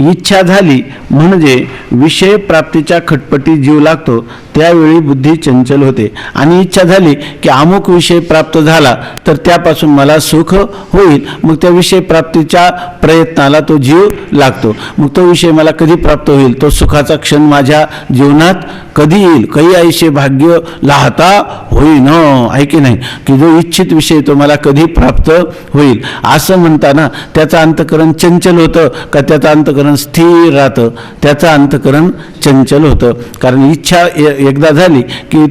इच्छा झाली म्हणजे विषय प्राप्तीच्या खटपटी जीव लागतो, त्यावेळी बुद्धी चंचल होते. आणि इच्छा झाली की अमुक विषय प्राप्त झाला तर त्यापासून मला सुख होईल, मग त्या विषय प्राप्तीच्या प्रयत्नाला तो जीव लागतो. मग तो विषय मला कधी प्राप्त होईल, तो सुखाचा क्षण माझ्या जीवनात कधी येईल, काही ऐशे भाग्य लाहता होईन, आहे की नाही, की जो इच्छित विषय तो मला कधी प्राप्त होईल. असं म्हणताना त्याचं अंतःकरण चंचल होतं का त्याचं अंतःकरण स्थिर राहतं? त्याचं अंतःकरण चंचल होतं. कारण इच्छा एकदा झाली की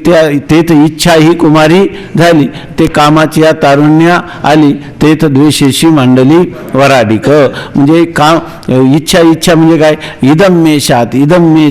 तेथ इच्छा ही कुमारी झाली, ते कामाची या तारुण्या आली, तेथ द्वेषेशी मांडली वराडिक. म्हणजे काम इच्छा म्हणजे काय? इदम मे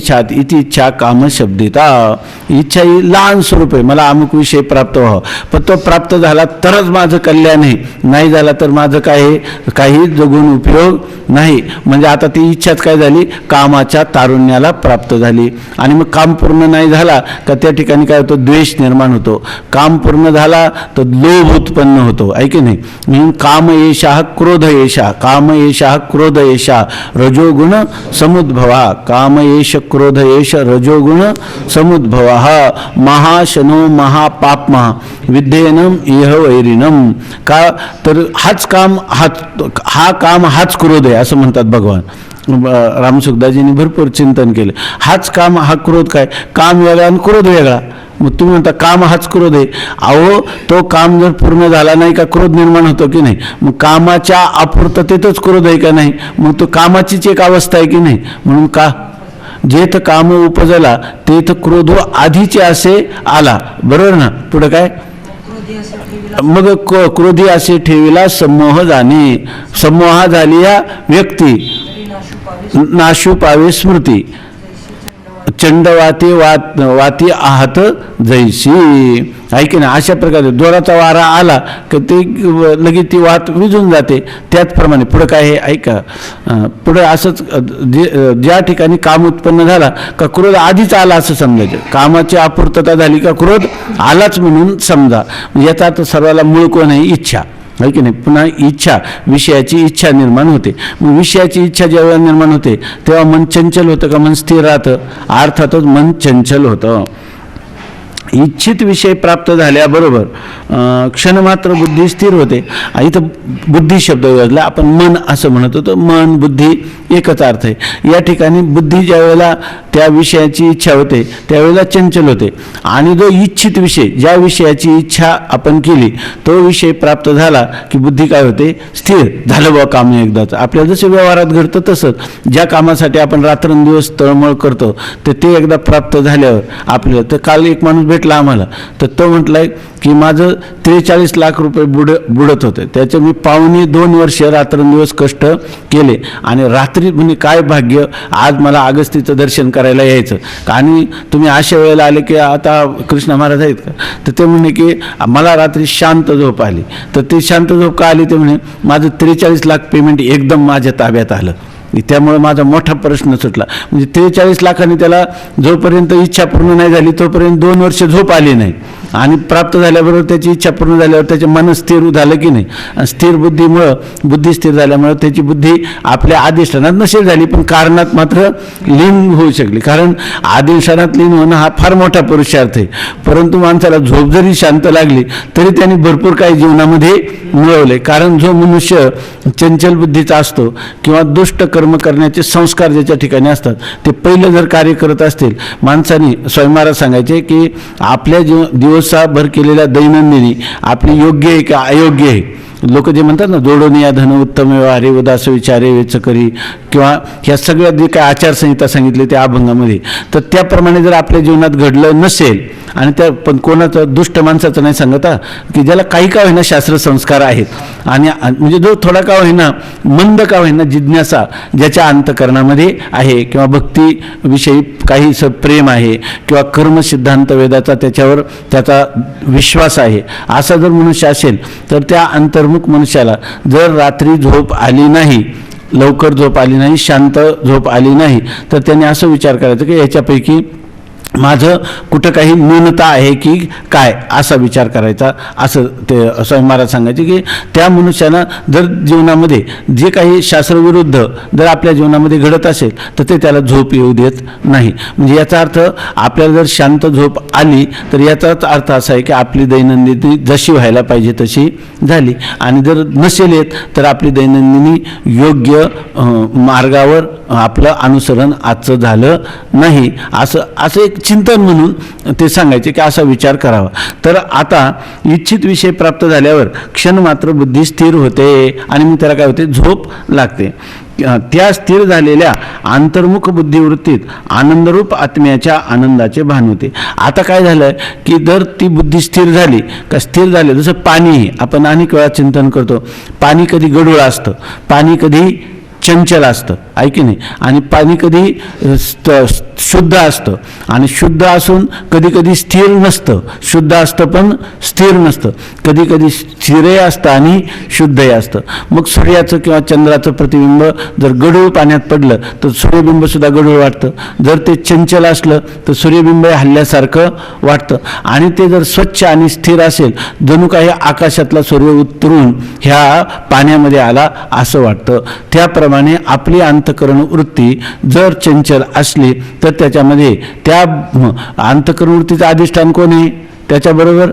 शात इति इच्छा काम शब्दिता. इच्छा ही लहान स्वरूप आहे, मला अमुक विषय प्राप्त व्हावा, पण तो प्राप्त झाला तरच माझं कल्याण आहे, नाही झाला तर माझं काय आहे, काही जगून उपयोग नाही. म्हणजे आता ती इच्छाच काय झाली? कामाच्या तारुण्याला प्राप्त झाली. आणि मग काम पूर्ण नाही झाला का त्या ठिकाणी काय होतं? द्वेष निर्माण होतो. काम पूर्ण झाला तर लोभ उत्पन्न होतो, आहे की नाही. म्हणून काम येशा क्रोध येशा, काम येशा क्रोध येशा रजोगुण समुद्भवा, काम येश क्रोध येश रजोगुण समुद्भवा महाशनो महापापमा विद्येनम इह वैरिनम. का तर हाच काम हाच क्रोध आहे असं म्हणतात भगवान. रामसुखदाजींनी भरपूर चिंतन केलं. हाच काम हा क्रोध काय? काम वेगळा आणि क्रोध वेगळा. मग तुम्ही म्हणता काम हाच क्रोध आहे. अहो तो काम जर पूर्ण झाला नाही का क्रोध निर्माण होतो की नाही? मग कामाच्या अपूर्ततेतच क्रोध आहे का नाही? मग तो कामाचीच एक अवस्था आहे की नाही? म्हणून का जेथ काम उपजला तेथ क्रोध आधीचे असे आला, बरोबर ना. पुढे काय? मग क्रोधी असे ठेविला समोह जाणे, समोहा झाली या व्यक्ती नाशू पावे स्मृती, चंडवाती वाती आहत जैशी, आहे की नाही. अशा प्रकारे जोराचा वारा आला की ते लगेच ती वात विजून जाते. त्याचप्रमाणे पुढं काय आहे ऐका. पुढं असंच ज्या ठिकाणी काम उत्पन्न झाला का क्रोध आधीच आला असं समजायचं. कामाची अपूर्तता झाली का क्रोध आलाच म्हणून समजा. याचा अर्थ सर्वाला मूळ कोण आहे? इच्छा, आहे की नाही. पुन्हा इच्छा, विषयाची इच्छा निर्माण होते. मग विषयाची इच्छा जेव्हा निर्माण होते तेव्हा मन चंचल होतं का मन स्थिर राहतं? अर्थातच मन चंचल होतं. इच्छित विषय प्राप्त झाल्याबरोबर क्षणमात्र बुद्धी स्थिर होते. इथं बुद्धी शब्द योजला, आपण मन असं म्हणत होतो. मन बुद्धी एकच अर्थ आहे. या ठिकाणी बुद्धी ज्या वेळेला त्या विषयाची इच्छा होते त्यावेळेला चंचल होते. आणि जो इच्छित विषय, ज्या विषयाची इच्छा आपण केली तो विषय प्राप्त झाला की बुद्धी काय होते? स्थिर. झालं बा काम एकदाच. आपल्याला जसं व्यवहारात घडतं तसंच ज्या कामासाठी आपण रात्रंदिवस तळमळ करतो तर ते एकदा प्राप्त झाल्यावर आपल्याला, तर काल एक माणूस भेटला आम्हाला, तर तो म्हटलाय की माझं 43 लाख रुपये बुडत होते, त्याचे मी 2.25 वर्ष रात्रंदिवस कष्ट केले आणि रात्री म्हणजे काय भाग्य आज मला अगस्तीचं दर्शन करायला यायचं. आणि तुम्ही अशा वेळेला आले की आता कृष्ण महाराज आहेत का? तर ते म्हणे की मला रात्री शांत झोप आली. तर ते शांत झोप का आली? ते म्हणे माझं 43 लाख पेमेंट एकदम माझ्या ताब्यात आलं, त्यामुळे माझा मोठा प्रश्न सुटला. म्हणजे 43 लाखांनी त्याला जोपर्यंत इच्छा पूर्ण नाही झाली तोपर्यंत 2 वर्ष झोप आली नाही. आणि प्राप्त झाल्याबरोबर त्याची इच्छा पूर्ण झाल्यावर त्याचे मन स्थिर झालं की नाही. स्थिर बुद्धी स्थिर झाल्यामुळं त्याची बुद्धी आपल्या अधिष्ठानात नसेल झाली पण कारणात मात्र लीन होऊ शकली. कारण अधिष्ठानात लीन होणं हा फार मोठा पुरुषार्थ आहे. परंतु माणसाला झोप जरी शांत लागली तरी त्यांनी भरपूर काही जीवनामध्ये मिळवले. कारण जो मनुष्य चंचल बुद्धीचा असतो किंवा दुष्ट कर्म करण्याचे संस्कार ज्याच्या ठिकाणी असतात ते पहिलं जर कार्य करत असतील, माणसाने स्वयंमारा सांगायचे की आपल्या दिवसाभर केलेल्या दैनंदिनी आपली योग्य आहे का अयोग्य आहे. लोक जे म्हणतात ना, जोडून या धन उत्तम व्यवहारे उदास विचारे वेच करी, किंवा ह्या सगळ्या जे काय आचारसंहिता सांगितली त्या अभंगामध्ये, तर त्याप्रमाणे जर आपल्या जीवनात घडलं नसेल, आणि त्या पण कोणाचं दुष्ट माणसाचं नाही सांगत की ज्याला काही का होईना शास्त्र संस्कार आहेत आणि म्हणजे जो थोडा का होईना मंद का होईना जिज्ञासा ज्याच्या अंतःकरणामध्ये आहे किंवा भक्तीविषयी काही प्रेम आहे किंवा कर्मसिद्धांत वेदाचा त्याच्यावर त्याचा विश्वास आहे, असा जर मनुष्य असेल तर त्या अंतर्मुख मनुष्याला जर रात्री झोप आली नाही, लवकर झोप आली नाही, शांत झोप आली नाही, तर त्याने असं विचार करायचा की याच्यापैकी माझं कुठं काही न्यूनता आहे की काय असा विचार करायचा, असं ते स्वामी महाराज सांगायचे की त्या मनुष्यानं जर जीवनामध्ये जे काही शास्त्रविरुद्ध जर आपल्या जीवनामध्ये घडत असेल तर ते त्याला झोप येऊ देत नाही. म्हणजे याचा अर्थ आपल्याला जर शांत झोप आली तर याचाच अर्थ असा आहे की आपली दैनंदिनी जशी व्हायला पाहिजे तशी झाली, आणि जर नसेल येत तर आपली दैनंदिनी योग्य मार्गावर आपलं अनुसरण आजचं झालं नाही, असं एक चिंतन म्हणून ते सांगायचे की असा विचार करावा. तर आता इच्छित विषय प्राप्त झाल्यावर क्षण मात्र बुद्धी स्थिर होते आणि मग त्याला काय होते, झोप लागते. त्या स्थिर झालेल्या अंतर्मुख बुद्धिवृत्तीत आनंदरूप आत्म्याच्या आनंदाचे भान होते. आता काय झालं की जर ती बुद्धी स्थिर झाली का, स्थिर झाले जसं पाणी, आपण अनेक वेळा चिंतन करतो, पाणी कधी गढूळ असतं, पाणी कधी चंचल असतं, आहे की नाही, आणि पाणी कधी शुद्ध असतं, आणि शुद्ध असून कधी कधी स्थिर नसतं, शुद्ध असतं पण स्थिर नसतं, कधी कधी स्थिरही असतं आणि शुद्धही असतं. मग सूर्याचं किंवा चंद्राचं प्रतिबिंब जर गढूळ पाण्यात पडलं तर सूर्यबिंब सुद्धा गढूळ वाटतं, जर ते चंचल असलं तर सूर्यबिंब हल्ल्यासारखं वाटतं, आणि ते जर स्वच्छ आणि स्थिर असेल जणू काही आकाशातला सूर्य उतरून ह्या पाण्यामध्ये आला असं वाटतं. त्याप्रमाणे आपली अंतःकरण वृत्ती जर चंचल असली तर त्याच्यामध्ये त्या अंतःकरण वृत्तीचं अधिष्ठान कोण आहे, त्याच्याबरोबर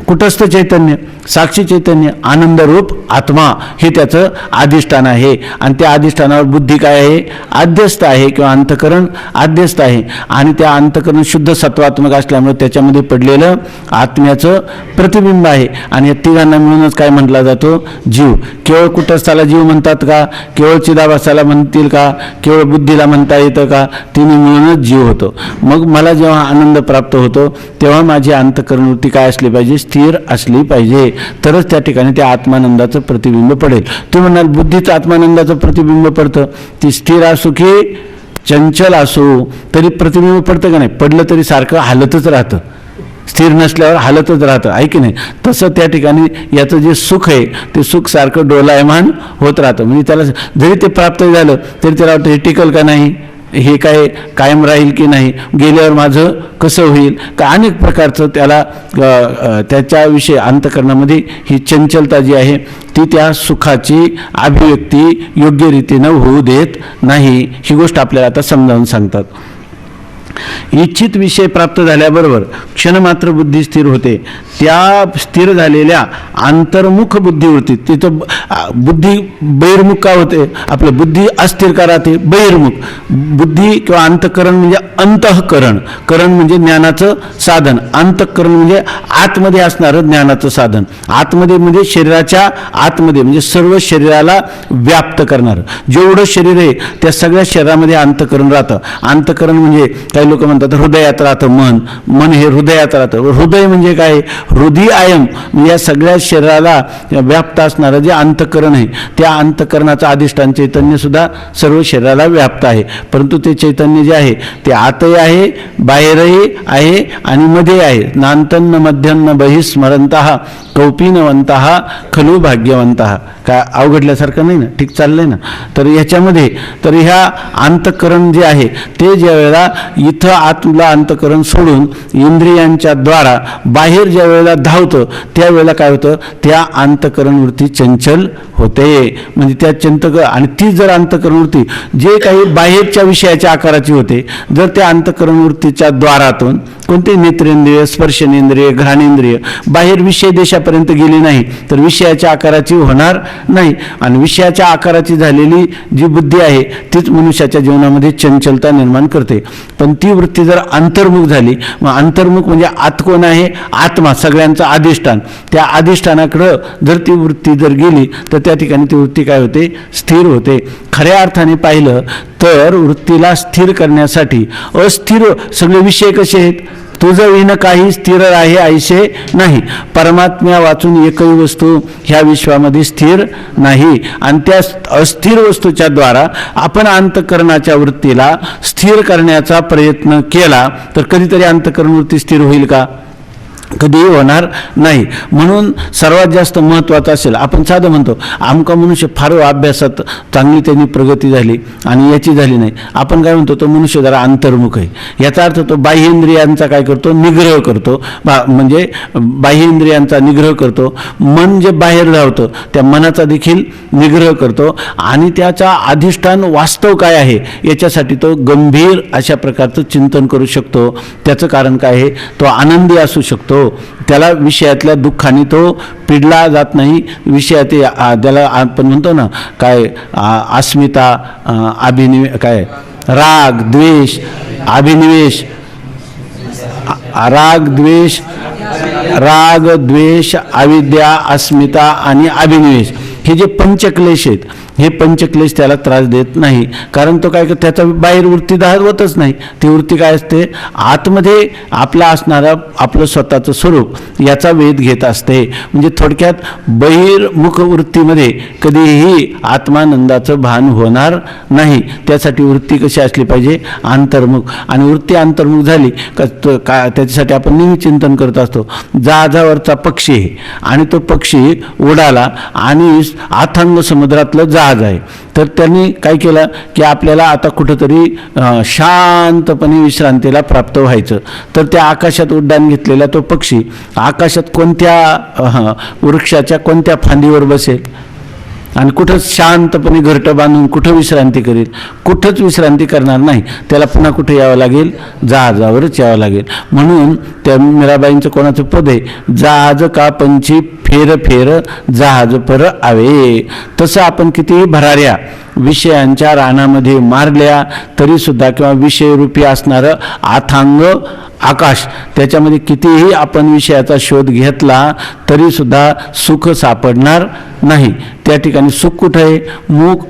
कुटस्थ चैतन्य, साक्षी चैतन्य, आनंदरूप आत्मा हे त्याचं अधिष्ठान आहे. आणि त्या अधिष्ठानावर बुद्धी काय आहे, आध्यस्थ आहे किंवा अंतःकरण आध्यस्थ आहे, आणि त्या अंतःकरण शुद्ध सत्वात्मक असल्यामुळे त्याच्यामध्ये पडलेलं आत्म्याचं प्रतिबिंब आहे. आणि या तिघांना मिळूनच काय म्हटला जातो, जीव. केवळ कुटस्थाला जीव म्हणतात का, केवळ चिदाभासाला म्हणतील का, केवळ बुद्धीला म्हणता येतं का, तिने मिळूनच जीव होतो. मग मला जेव्हा आनंद प्राप्त होतो तेव्हा माझी अंतःकरण वृत्ती काय असली पाहिजे, स्थिर असली पाहिजे, तरच त्या ठिकाणी त्या आत्मानंदाचं प्रतिबिंब पडेल. तुम्ही म्हणाल बुद्धीचं आत्मानंदाचं प्रतिबिंब पडतं, ती स्थिर असो की चंचल असो तरी प्रतिबिंब पडतं का नाही, पडलं तरी सारखं हालतच राहतं, स्थिर नसल्यावर हालतच राहतं, आहे की नाही. तसं त्या ठिकाणी याचं जे सुख आहे ते सुख सारखं डोलायमान होत राहतं. म्हणजे त्याला जरी ते प्राप्त झालं तरी त्याला वाटतं हे टिकल का नाही, हे काय कायम राहील की नाही, गेल्यावर माझं कसं होईल का, अनेक प्रकारचं त्याला त्याच्याविषयी अंतःकरणामध्ये ही चंचलता जी आहे ती त्या सुखाची अभिव्यक्ती योग्य रीतीनं होऊ देत नाही. ही गोष्ट आपल्याला आता समजावून सांगतात. इच्छित विषय प्राप्त झाल्याबरोबर क्षणमात्र बुद्धी स्थिर होते. त्या स्थिर झालेल्या अंतर्मुख बुद्धिवृत्तीत, तिथं बुद्धी बहिर्मुख का होते, आपलं बुद्धी अस्थिर का राहते, बहिर्मुख. बुद्धी किंवा अंतःकरण म्हणजे अंतःकरण, करण म्हणजे ज्ञानाचं साधन, अंतःकरण म्हणजे आतमध्ये असणारं ज्ञानाचं साधन. आतमध्ये म्हणजे शरीराच्या आतमध्ये, म्हणजे सर्व शरीराला व्याप्त करणारं जेवढं शरीर आहे त्या सगळ्या शरीरामध्ये अंतःकरण राहतं. अंतःकरण म्हणजे काही लोक म्हणतात हृदयात राहतं मन, मन हे हृदयात राहतं. हृदय म्हणजे काय, हृदय आयम, म्हणजे या सगळ्या शरीराला व्याप्त असणारं जे अंतःकरण आहे त्या अंतःकरणाचं अधिष्ठान चैतन्य सुद्धा सर्व शरीराला व्याप्त आहे. परंतु ते चैतन्य जे आहे ते आतही आहे, बाहेरही आहे आणि मध्ये आहे. नांतन्न मध्यन्न बहिस्मरंतः कौपीनवंतः खलु भाग्यवंतः. काय अवघडल्यासारखं नाही ना, ठीक चाललंय ना. तर ह्याच्यामध्ये तर ह्या अंतःकरण जे आहे ते ज्या वेळेला इथं आतला अंतःकरण सोडून इंद्रियांच्या द्वारा बाहेर ज्या वेळेला धावतं त्यावेळेला काय होतं, त्या अंतःकरण वृत्ती चंचल होते. म्हणजे त्या चिंतक आणि ती जर अंतःकरण वृत्ती जे काही बाहेरच्या विषयाच्या आकाराची होते, जर त्या अंतःकरण वृत्तीच्या द्वारातून कोणते नेत्रेंद्रिय, स्पर्शनेंद्रिय, घ्राणेंद्रिय बाहेर विषय देशापर्यंत गेली नाही तर विषयाच्या आकाराची होणार नाही. आणि विषयाच्या आकाराची झालेली जी बुद्धी आहे तीच मनुष्याच्या जीवनामध्ये चंचलता निर्माण करते. पण ती वृत्ती जर अंतर्मुख झाली, मग अंतर्मुख म्हणजे आत कोण आहे, आत्मा, सगळ्यांचं अधिष्ठान. त्या अधिष्ठानाकडं जर ती वृत्ती जर गेली तर त्या ठिकाणी ती वृत्ती काय होते, स्थिर होते. खऱ्या अर्थाने पाहिलं तर वृत्तीला स्थिर करण्यासाठी अस्थिर सगळे विषय कसे आहेत, तुझं विण काही स्थिर आहे ऐसे नाही. परमात्म्या वाचून एकही वस्तू ह्या विश्वामध्ये स्थिर नाही. आणि त्या अस्थिर वस्तूच्या द्वारा आपण अंतःकरणाच्या वृत्तीला स्थिर करण्याचा प्रयत्न केला तर कधीतरी अंतःकरण वृत्ती स्थिर होईल का, कधीही होणार नाही. म्हणून सर्वात जास्त महत्त्वाचं असेल, आपण साधं म्हणतो आमका मनुष्य फार अभ्यासात चांगली त्यांनी प्रगती झाली आणि याची झाली नाही, आपण काय म्हणतो तो मनुष्य जरा अंतर्मुख आहे. याचा अर्थ तो बाह्येंद्रियांचा काय करतो, निग्रह करतो. म्हणजे बाह्येंद्रियांचा निग्रह करतो. मन जे बाहेर धावतं त्या मनाचा देखील निग्रह करतो आणि त्याचा अधिष्ठान वास्तव काय आहे याच्यासाठी तो गंभीर अशा प्रकारचं चिंतन करू शकतो. त्याचं कारण काय आहे, तो आनंदी असू शकतो. त्याला विषयातल्या दुःखाने तो पिडला जात नाही. विषयात त्याला आपण म्हणतो ना काय अस्मिता, काय राग द्वेष अभिनिवेश, राग द्वेष अविद्या अस्मिता आणि अभिनिवेश हे जे पंचक्लेश आहेत, हे पंचक्लेश त्याला त्रास देत नाही. कारण तो काय त्याचा बाहेर वृत्ती दाखवतच नाही. ती वृत्ती काय असते, आतमध्ये आपला असणारा आपलं स्वतःचं स्वरूप याचा वेध घेत असते. म्हणजे थोडक्यात बहिर्मुख वृत्तीमध्ये कधीही आत्मानंदाचं भान होणार नाही. त्यासाठी वृत्ती कशी असली पाहिजे, अंतर्मुख. आणि वृत्ती अंतर्मुख झाली का त्याच्यासाठी आपण नेहमी चिंतन करत असतो. जहाजावरचा पक्षी आहे आणि तो पक्षी उडाला आणि अथांग समुद्रातलं जहाज आहे. तर त्यांनी काय केलं की आपल्याला आता कुठंतरी शांतपणे विश्रांतीला प्राप्त व्हायचं. तर त्या आकाशात उड्डाण घेतलेला तो पक्षी आकाशात कोणत्या वृक्षाच्या कोणत्या फांदीवर बसेल आणि कुठंच शांतपणे घरटं बांधून कुठं विश्रांती करेल, कुठंच विश्रांती करणार नाही. त्याला पुन्हा कुठे यावं लागेल, जहाजावरच यावं लागेल. म्हणून त्या मीराबाईंचं कोणाचं पद आहे, जहाज का पंछी फेर फेर जहाज पर आवे. तसं आपण कितीही भराऱ्या विषयांच्या रानामध्ये मारल्या तरीसुद्धा किंवा विषयरूपी असणारं अथांग आकाश त्याच्यामध्ये कितीही आपण विषयाचा शोध घेतला तरीसुद्धा सुख सापडणार नाही. त्या ठिकाणी सुख कुठं आहे,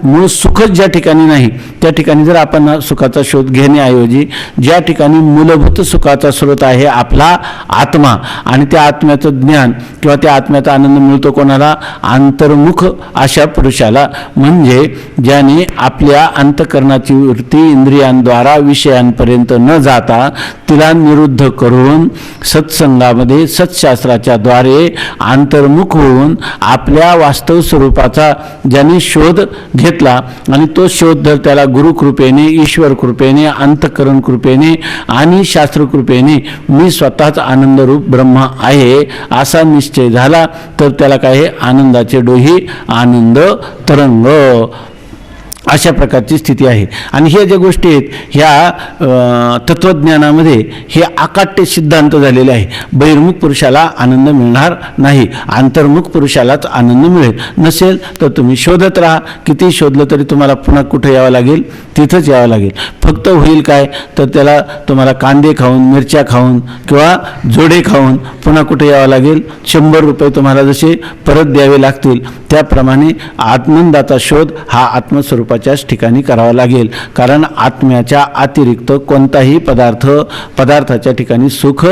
मूळ सुखच ज्या ठिकाणी नाही त्या ठिकाणी जर आपण सुखाचा शोध घेण्याऐवजी ज्या ठिकाणी मूलभूत सुखाचा स्रोत आहे आपला आत्मा आणि त्या आत्म्याचं ज्ञान किंवा त्या आत्म्याचा आनंद मिळतो कोणाला, अंतर्मुख अशा पुरुषाला. म्हणजे ज्याने आपल्या अंतःकरणाची वृत्ती इंद्रियांद्वारा विषयांपर्यंत न जाता तिला निरुद्ध करून सत्संगामध्ये सत्शास्त्राच्या द्वारे अंतर्मुख होऊन आपल्या वास्तव स्वरूपाचा ज्याने शोध घेतला आणि तो शोध जर त्याला गुरुकृपेने, ईश्वर कृपेने, अंतःकरण कृपेने आणि शास्त्रकृपेने मी स्वतःच आनंदरूप ब्रह्म आहे असा निश्चय झाला तर त्याला काय आहे, आनंदाचे डोही, आनंद तरंग अशा प्रकारची स्थिती आहे. आणि ह्या ज्या गोष्टी आहेत ह्या तत्त्वज्ञानामध्ये हे अकाट्य सिद्धांत झालेले आहे. बहिर्मुख पुरुषाला आनंद मिळणार नाही, अंतर्मुख पुरुषालाच आनंद मिळेल. नसेल तर तुम्ही शोधत राहा, किती शोधलं तरी तुम्हाला पुन्हा कुठे यावं लागेल, तिथंच यावं लागेल. फक्त होईल काय तर त्याला तुम्हाला कांदे खाऊन, मिरच्या खाऊन किंवा जोडे खाऊन पुन्हा कुठे यावं लागेल, 100 रुपये तुम्हाला जसे परत द्यावे लागतील त्याप्रमाणे आनंदाचा शोध हा आत्मस्वरूपाच्याच ठिकाणी करावा लागेल. कारण आत्म्याच्या अतिरिक्त कोणताही पदार्थाच्या ठिकाणी सुख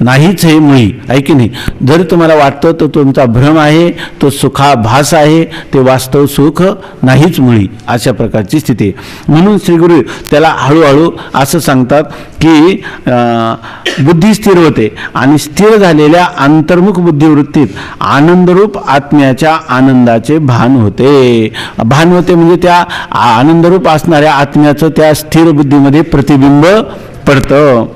नाहीच हे मुळी, आहे की नाही. जर तुम्हाला वाटतं तर तुमचा भ्रम आहे, तो सुखाभास आहे, ते वास्तव सुख नाहीच मुळी, अशा प्रकारची स्थिती आहे. म्हणून श्रीगुरु त्याला हळूहळू असं सांगतात की बुद्धी स्थिर होते आणि स्थिर झालेल्या अंतर्मुख बुद्धिवृत्तीत आनंदरूप आत्म्याच्या आनंदाचे भान होते. भान होते म्हणजे त्या आनंदरूप असणाऱ्या आत्म्याचं त्या स्थिर बुद्धीमध्ये प्रतिबिंब पडतं.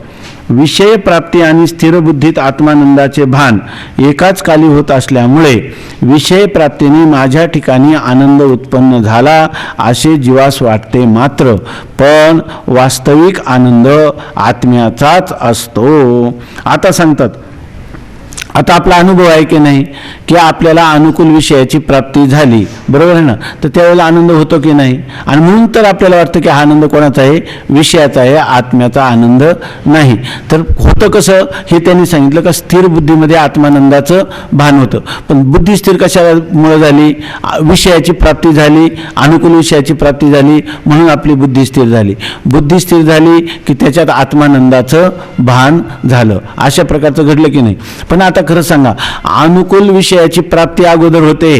विषय प्राप्ती आणि स्थिर बुद्धीत आत्मानंदाचे भान एकाच काली होत असल्यामुळे विषय प्राप्तीने माझ्या ठिकाणी आनंद उत्पन्न झाला असे जीवास वाटते. मात्र पण वास्तविक आनंद आत्म्याचाच असतो. आता सांगतात, आता आपला अनुभव आहे की नाही की आपल्याला अनुकूल विषयाची प्राप्ती झाली, बरोबर आहे ना, तर त्यावेळेला आनंद होतो की नाही. आणि म्हणून तर आपल्याला वाटतं की हा आनंद कोणाचा आहे, विषयाचा आहे, आत्म्याचा आनंद नाही. तर होतं कसं हे त्यांनी सांगितलं का स्थिर बुद्धीमध्ये आत्मानंदाचं भान होतं. पण बुद्धी स्थिर कशामुळे झाली, विषयाची प्राप्ती झाली, अनुकूल विषयाची प्राप्ती झाली म्हणून आपली बुद्धी स्थिर झाली. बुद्धी स्थिर झाली की त्याच्यात आत्मानंदाचं भान झालं. अशा प्रकारचं घडलं की नाही. पण आता खरं सांगा, अनुकूल विषयाची प्राप्ती अगोदर होते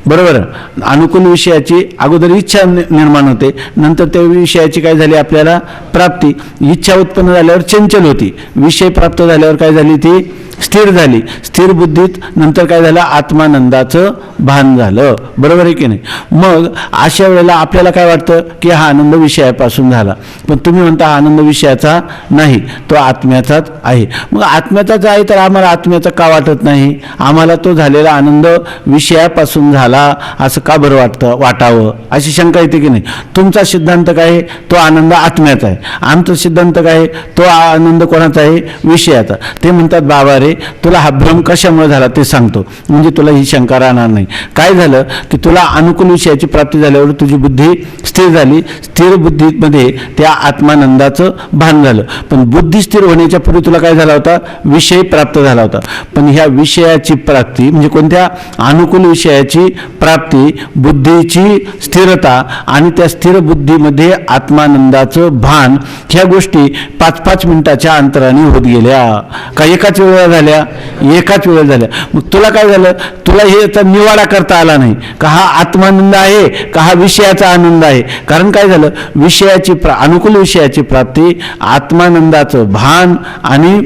बरोबर. अनुकूल विषयाची अगोदर इच्छा निर्माण होते, नंतर त्या विषयाची काय झाली आपल्याला प्राप्ती. इच्छा उत्पन्न झाल्यावर चंचल होती, विषय प्राप्त झाल्यावर काय झाली ती स्थिर झाली. स्थिर बुद्धीत नंतर काय झालं आत्मानंदाचं भान झालं. बरोबर आहे की नाही. मग अशा वेळेला आपल्याला काय वाटतं की हा आनंद विषयापासून झाला, पण तुम्ही म्हणता हा आनंद विषयाचा नाही, तो आत्म्याचाच आहे. मग आत्म्याचाच आहे तर आम्हाला आत्म्याचा का वाटत नाही, आम्हाला तो झालेला आनंद विषयापासून झाला असं का बरं वाटावं अशी शंका येते की नाही. तुमचा सिद्धांत काय आहे, तो आनंद आत्म्याचा आहे. आमचा सिद्धांत काय आहे, तो आनंद कोणाचा आहे, विषयाचा. ते म्हणतात बाबा रे तुला हा भ्रम कशामुळे झाला ते सांगतो, म्हणजे तुला ही शंका राहणार नाही. काय झालं की तुला अनुकूल विषयाची प्राप्ती झाल्यावर तुझी बुद्धी स्थिर झाली. स्थिर बुद्धीमध्ये त्या आत्मानंदाचं भान झालं. पण बुद्धी स्थिर होण्याच्या पूर्वी तुला काय झाला होता, विषय प्राप्त झाला होता. पण ह्या विषयाची प्राप्ती म्हणजे कोणत्या अनुकूल विषयाची प्राप्ती, बुद्धीची स्थिरता आणि त्या स्थिर बुद्धीमध्ये आत्मानंदाचं भान, ह्या गोष्टी 5-5 मिनिटाच्या अंतराने होत गेल्या का एकाच वेळेला झाल्या, एकाच वेळेला झाल्या. मग तुला काय झालं, तुला हे याचा निवाडा करता आला नाही का हा आत्मानंद आहे का हा विषयाचा आनंद आहे. कारण काय झालं, विषयाची अनुकूल विषयाची प्राप्ती, आत्मानंदाचं भान आणि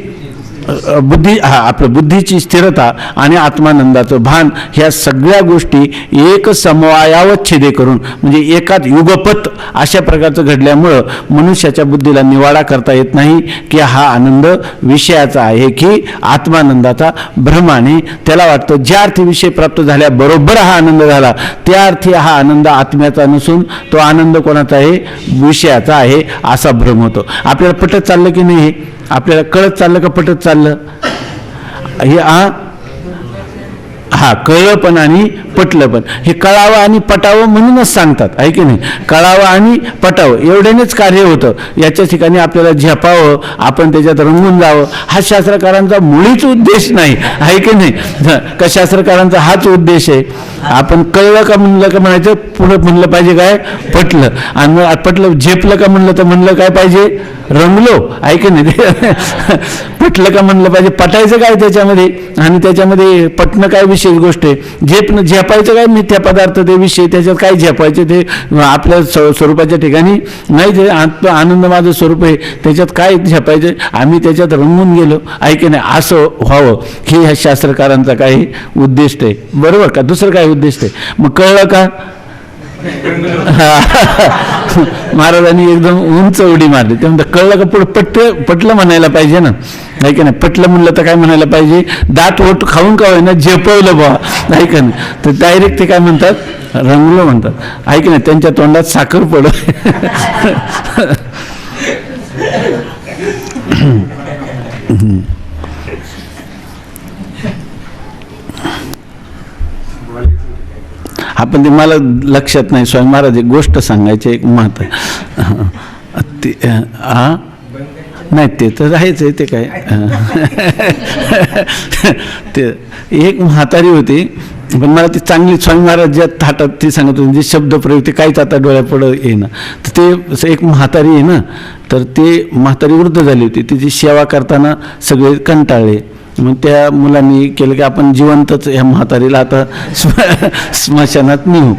आपलं बुद्धीची स्थिरता आणि आत्मानंदाचं भान, ह्या सगळ्या गोष्टी एक समवायावच्छेदे करून म्हणजे एकाच युगपत अशा प्रकारचं घडल्यामुळं मनुष्याच्या बुद्धीला निवाडा करता येत नाही की हा आनंद विषयाचा आहे की आत्मानंदाचा. भ्रमाने त्याला वाटतं ज्या अर्थी विषय प्राप्त झाल्याबरोबर हा आनंद झाला त्या अर्थी हा आनंद आत्म्याचा नसून तो आनंद कोणाचा आहे, विषयाचा आहे असा भ्रम होतो. आपल्याला पटत चाललं की नाही, आपल्याला कळत चाललं का पटत चाललं हे हा कळलं पण आणि पटलं पण. हे कळावं आणि पटावं म्हणूनच सांगतात आहे की नाही. कळावं आणि पटावं एवढ्यानेच कार्य होतं. याच्या ठिकाणी आपल्याला झेपावं, आपण त्याच्यात रंगून जावं हा शास्त्रकारांचा मुळीच उद्देश नाही आहे की नाही. का शास्त्रकारांचा हाच उद्देश आहे. आपण कळलं का म्हणलं का म्हणायचं, पुढे म्हणलं पाहिजे काय पटलं, आणि पटलं झेपलं का म्हणलं तर म्हणलं काय पाहिजे रंगलो आहे की नाही. पटलं का म्हणलं पाहिजे, पटायचं काय त्याच्यामध्ये, आणि त्याच्यामध्ये पटणं काय विशेष गोष्ट आहे. झेपायचं काय मिथ्या पदार्थ ते विषय, त्याच्यात काय झेपायचे ते आपल्या स्वरूपाच्या ठिकाणी नाही. ते आनंद माझं स्वरूप आहे, त्याच्यात काय झेपायचे, आम्ही त्याच्यात रंगून गेलो आहे की नाही. असं व्हावं हे ह्या शास्त्रकारांचा काही उद्दिष्ट आहे. बरोबर का, दुसरं काय उद्दिष्ट आहे. मग कळलं का, महाराजांनी एकदम उंच उडी मारली. ते म्हणतात कळलं का, पुढे पटलं म्हणायला पाहिजे ना नाही का नाही. पटलं म्हणलं तर काय म्हणायला पाहिजे, दात ओट खाऊन का होईना झेपवलं बा नाही का नाही. तर डायरेक्ट ते काय म्हणतात रंगलं म्हणतात आहे की नाही. त्यांच्या तोंडात साखर पड. आपण ते मला लक्षात नाही. स्वामी महाराज एक गोष्ट सांगायची, एक महत्व ते नाही ते तर आहेच आहे. ते काय ते एक म्हातारी होती, पण मला ती चांगली स्वामी महाराज ज्या थाटात ती सांगत होती, जे शब्द प्रयोग ते काहीच आता डोळ्यापुढं येईना. तर ते एक म्हातारी आहे ना, तर ते म्हातारी वृद्ध झाली होती. तिची सेवा करताना सगळे कंटाळले. मग त्या मुलांनी केलं की आपण जिवंतच ह्या म्हातारीला आता स्मशानात नेऊ.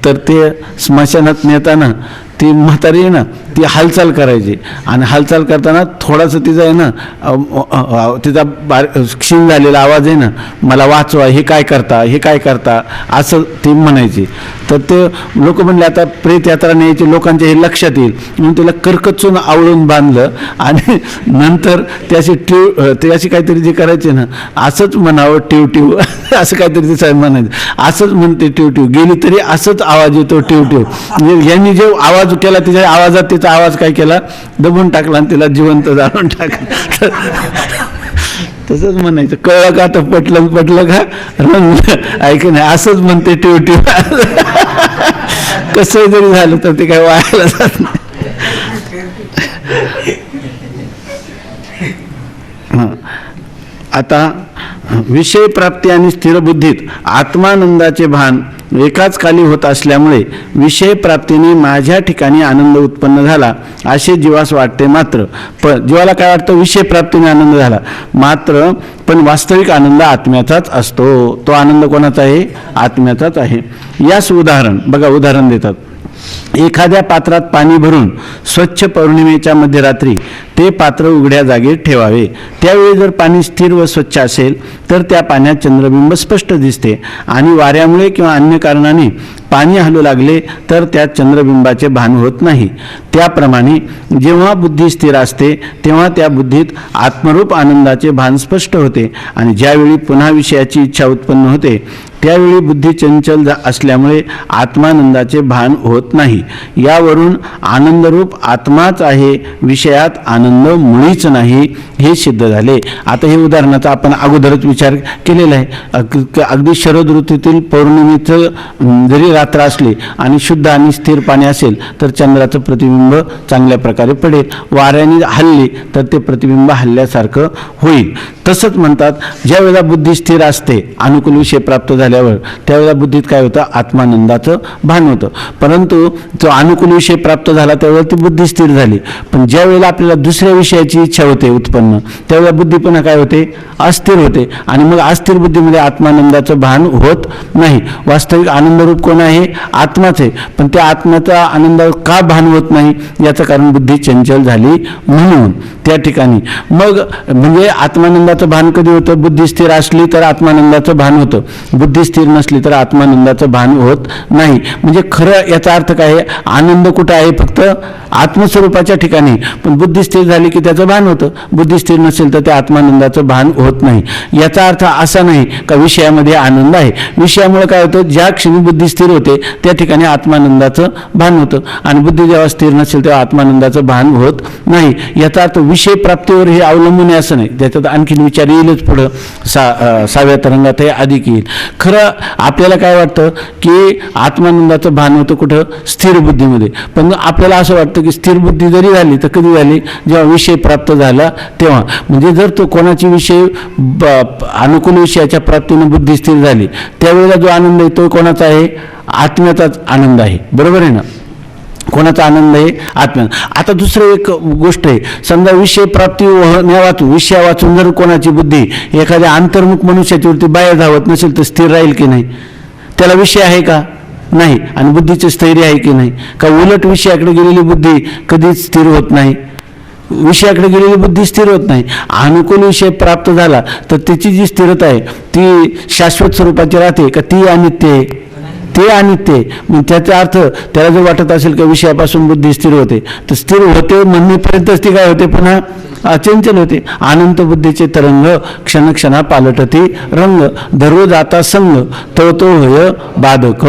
तर ते स्मशानात नेताना ती म्हातारी आहे ना, ती हालचाल करायची, आणि हालचाल करताना थोडासा तिचा आहे ना तिचा क्षीण झालेला आवाज आहे ना, मला वाचवा, हे काय करता, हे काय करता असं ती म्हणायची. तर ते लोक म्हणले आता प्रेत यात्रा न्यायची, लोकांच्या हे लक्षात येईल म्हणून तिला कर्कचून आवळून बांधलं, आणि नंतर त्याची ते अशी काहीतरी जे करायचे ना, असंच म्हणावं टिव टिव असं काहीतरी ते साहेब म्हणायचं, असंच म्हणते टिव टिव, गेली तरी असंच आवाज येतो टिव टिव. म्हणजे यांनी जे आवाज केला तिच्या आवाजात तिचा आवाज काय केला, दबून टाकला आणि तिला जिवंत जाळून टाकलं. तसंच म्हणायचं कळलं का, आता पटलं का रंग ऐक नाही, असंच म्हणते टिव टिव. कसं जरी झालं तर ते काय वायाला जात नाही. आता विषय प्राप्ती आणि स्थिर बुद्धीत आत्मानंदाचे भान एकाच काली होत असल्यामुळे विषय प्राप्तीने माझ्या ठिकाणी आनंद उत्पन्न झाला असे जीवास वाटते. मात्र पण जीवाला काय वाटतं, विषय प्राप्तीने आनंद झाला, मात्र पण वास्तविक आनंद आत्म्याचाच असतो. तो आनंद कोणाचा आहे, आत्म्याचाच आहे. यास उदाहरण बघा, उदाहरण देतात. एखाद्या पात्रात पाणी भरून स्वच्छ पौर्णिमेच्या मध्यरात्री ते पात्र उघड्या जागी ठेवावे. त्यावेळी जर पाणी स्थिर व स्वच्छ असेल तर त्या पाण्यात चंद्रबिंब स्पष्ट दिसते आणि वाऱ्यामुळे किंवा अन्य कारणाने पाणी हलू लागले तर त्यात चंद्रबिंबाचे भान होत नाही. त्याप्रमाणे जेव्हा बुद्धी स्थिर असते तेव्हा त्या बुद्धीत आत्मरूप आनंदाचे भान स्पष्ट होते आणि ज्यावेळी पुन्हा विषयाची इच्छा उत्पन्न होते त्यावेळी बुद्धी चंचल असल्यामुळे आत्मानंदाचे भान होत नाही. यावरून आनंदरूप आत्माच आहे, विषयात आनंद मुळीच नाही हे सिद्ध झाले. आता हे उदाहरणाचा आपण अगोदरच विचार केलेला आहे. अगदी शरद ऋतूतील पौर्णिमेचं जरी रात्र असली आणि शुद्ध आणि स्थिर पाणी असेल तर चंद्राचं प्रतिबिंब चांगल्या प्रकारे पडेल. वाऱ्याने हल्ली तर ते प्रतिबिंब हल्ल्यासारखं होईल. तसंच म्हणतात, ज्या वेळेला बुद्धी स्थिर असते, अनुकूल विषय प्राप्त झाल्यावर त्यावेळेला बुद्धीत काय होतं, आत्मानंदाचं भान होतं. परंतु जो अनुकूल विषय प्राप्त झाला त्यावेळेला ती बुद्धी स्थिर झाली. पण ज्या वेळेला आपल्याला दुसऱ्या विषयाची इच्छा होते उत्पन्न, त्यावेळेला बुद्धी पुन्हा काय होते, अस्थिर होते आणि मग अस्थिर बुद्धीमध्ये आत्मानंदाचं भान होत नाही. वास्तविक आनंदरूप कोण आहे, आत्माच आहे. पण त्या आत्म्याचा आनंद का भान होत नाही, याचं कारण बुद्धी चंचल झाली म्हणून. त्या ठिकाणी मग म्हणजे आत्मानंदाचं भान कधी होतं, बुद्धी स्थिर असली तर आत्मानंदाचं भान होतं, बुद्धी स्थिर नसली तर आत्मानंदाचं भान होत नाही. म्हणजे खरं याचा अर्थ काय आहे, आनंद कुठं आहे, फक्त आत्मस्वरूपाच्या ठिकाणी. पण बुद्धी स्थिर झाली की त्याचं भान होतं, बुद्धी स्थिर नसेल तर त्या आत्मानंदाचं भान होत नाही. याचा अर्थ असा नाही का विषयामध्ये आनंद आहे. विषयामुळे काय होतं, ज्या क्षणी बुद्धी स्थिर होते त्या ठिकाणी आत्मानंदाचं भान होतं आणि बुद्धी जेव्हा स्थिर नसेल तेव्हा आत्मानंदाचं भान होत नाही. याचा अर्थ विषय प्राप्तीवर हे अवलंबून आहे असं नाही. त्याच्यात आणखीन विचार येईलच पुढं, 6व्या तरंगात हे अधिक येईल. खरं आपल्याला काय वाटतं की आत्मानंदाचं भान होतं कुठं, स्थिर बुद्धीमध्ये. पण आपल्याला असं वाटतं की स्थिर बुद्धी जरी झाली तर कधी झाली, जेव्हा विषय प्राप्त झाला तेव्हा. म्हणजे जर तो कोणाची विषय अनुकूल विषयाच्या प्राप्तीने बुद्धी स्थिर झाली त्यावेळेला जो आनंद आहे तो कोणाचा आहे, आत्म्याचाच आनंद आहे. बरोबर आहे ना, कोणाचा आनंद आहे, आत्म्या. आता दुसरं एक गोष्ट आहे, समजा विषय प्राप्ती वाचून विषया वाचून जर कोणाची बुद्धी एखाद्या अंतर्मुख मनुष्याच्या वरती बाहेर धावत नसेल तर स्थिर राहील की नाही, त्याला विषय आहे का, नाही. आणि बुद्धीचे स्थैर्य आहे की नाही, का उलट विषयाकडे गेलेली बुद्धी कधीच स्थिर होत नाही, विषयाकडे गेलेली बुद्धी स्थिर होत नाही. अनुकूल विषय प्राप्त झाला तर त्याची जी स्थिरता आहे ती शाश्वत स्वरूपाची राहते का ती अनित्य आहे, ते अनित्य. मग त्याचा अर्थ त्याला जर वाटत असेल की विषयापासून बुद्धी स्थिर होते तर स्थिर होते म्हणण्यापर्यंतच ती काय होते, पुन्हा अचंचल होते. अनंत बुद्धीचे तरंग क्षणक्षणा पालटती रंग, दररोज आता संग तो होय बाधक.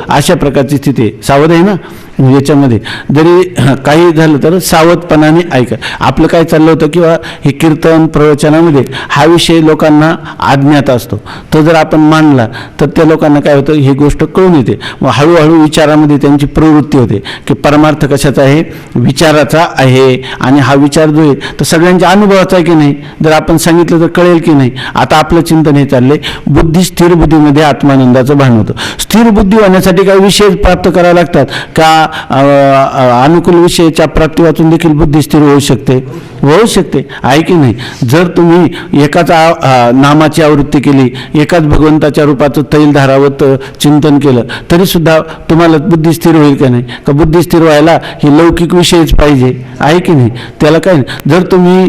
अशा प्रकारची स्थिती सावध आहे ना. याच्यामध्ये जरी काही झालं तर सावधपणाने ऐका. आपलं काय चाललं होतं किंवा हे कीर्तन प्रवचनामध्ये हा विषय लोकांना अज्ञात असतो, तो जर आपण मांडला तर त्या लोकांना काय होतं, ही गोष्ट कळून येते. मग हळूहळू विचारामध्ये त्यांची प्रवृत्ती होते की परमार्थ कशाचा आहे, विचाराचा आहे. आणि हा विचार जो आहे तो सगळ्यांच्या अनुभवाचा आहे की नाही, जर आपण सांगितलं तर कळेल की नाही. आता आपलं चिंतन हे चाललंय, बुद्धी स्थिर बुद्धीमध्ये आत्मानंदाचं भान होतं. स्थिर बुद्धी होण्यासाठी काही विषय प्राप्त करावे लागतात का, अनुकूल विषयाच्या प्राप्ती वाचून देखील बुद्धी स्थिर होऊ शकते, होऊ शकते, आहे की नाही. जर तुम्ही एकाच नामाची आवृत्ती केली, एकाच भगवंताच्या रूपाचं तैल धारावत चिंतन केलं तरी सुद्धा तुम्हाला बुद्धी स्थिर होईल का नाही, का बुद्धी स्थिर व्हायला ही लौकिक विषयच पाहिजे, आहे की नाही. त्याला काय, जर तुम्ही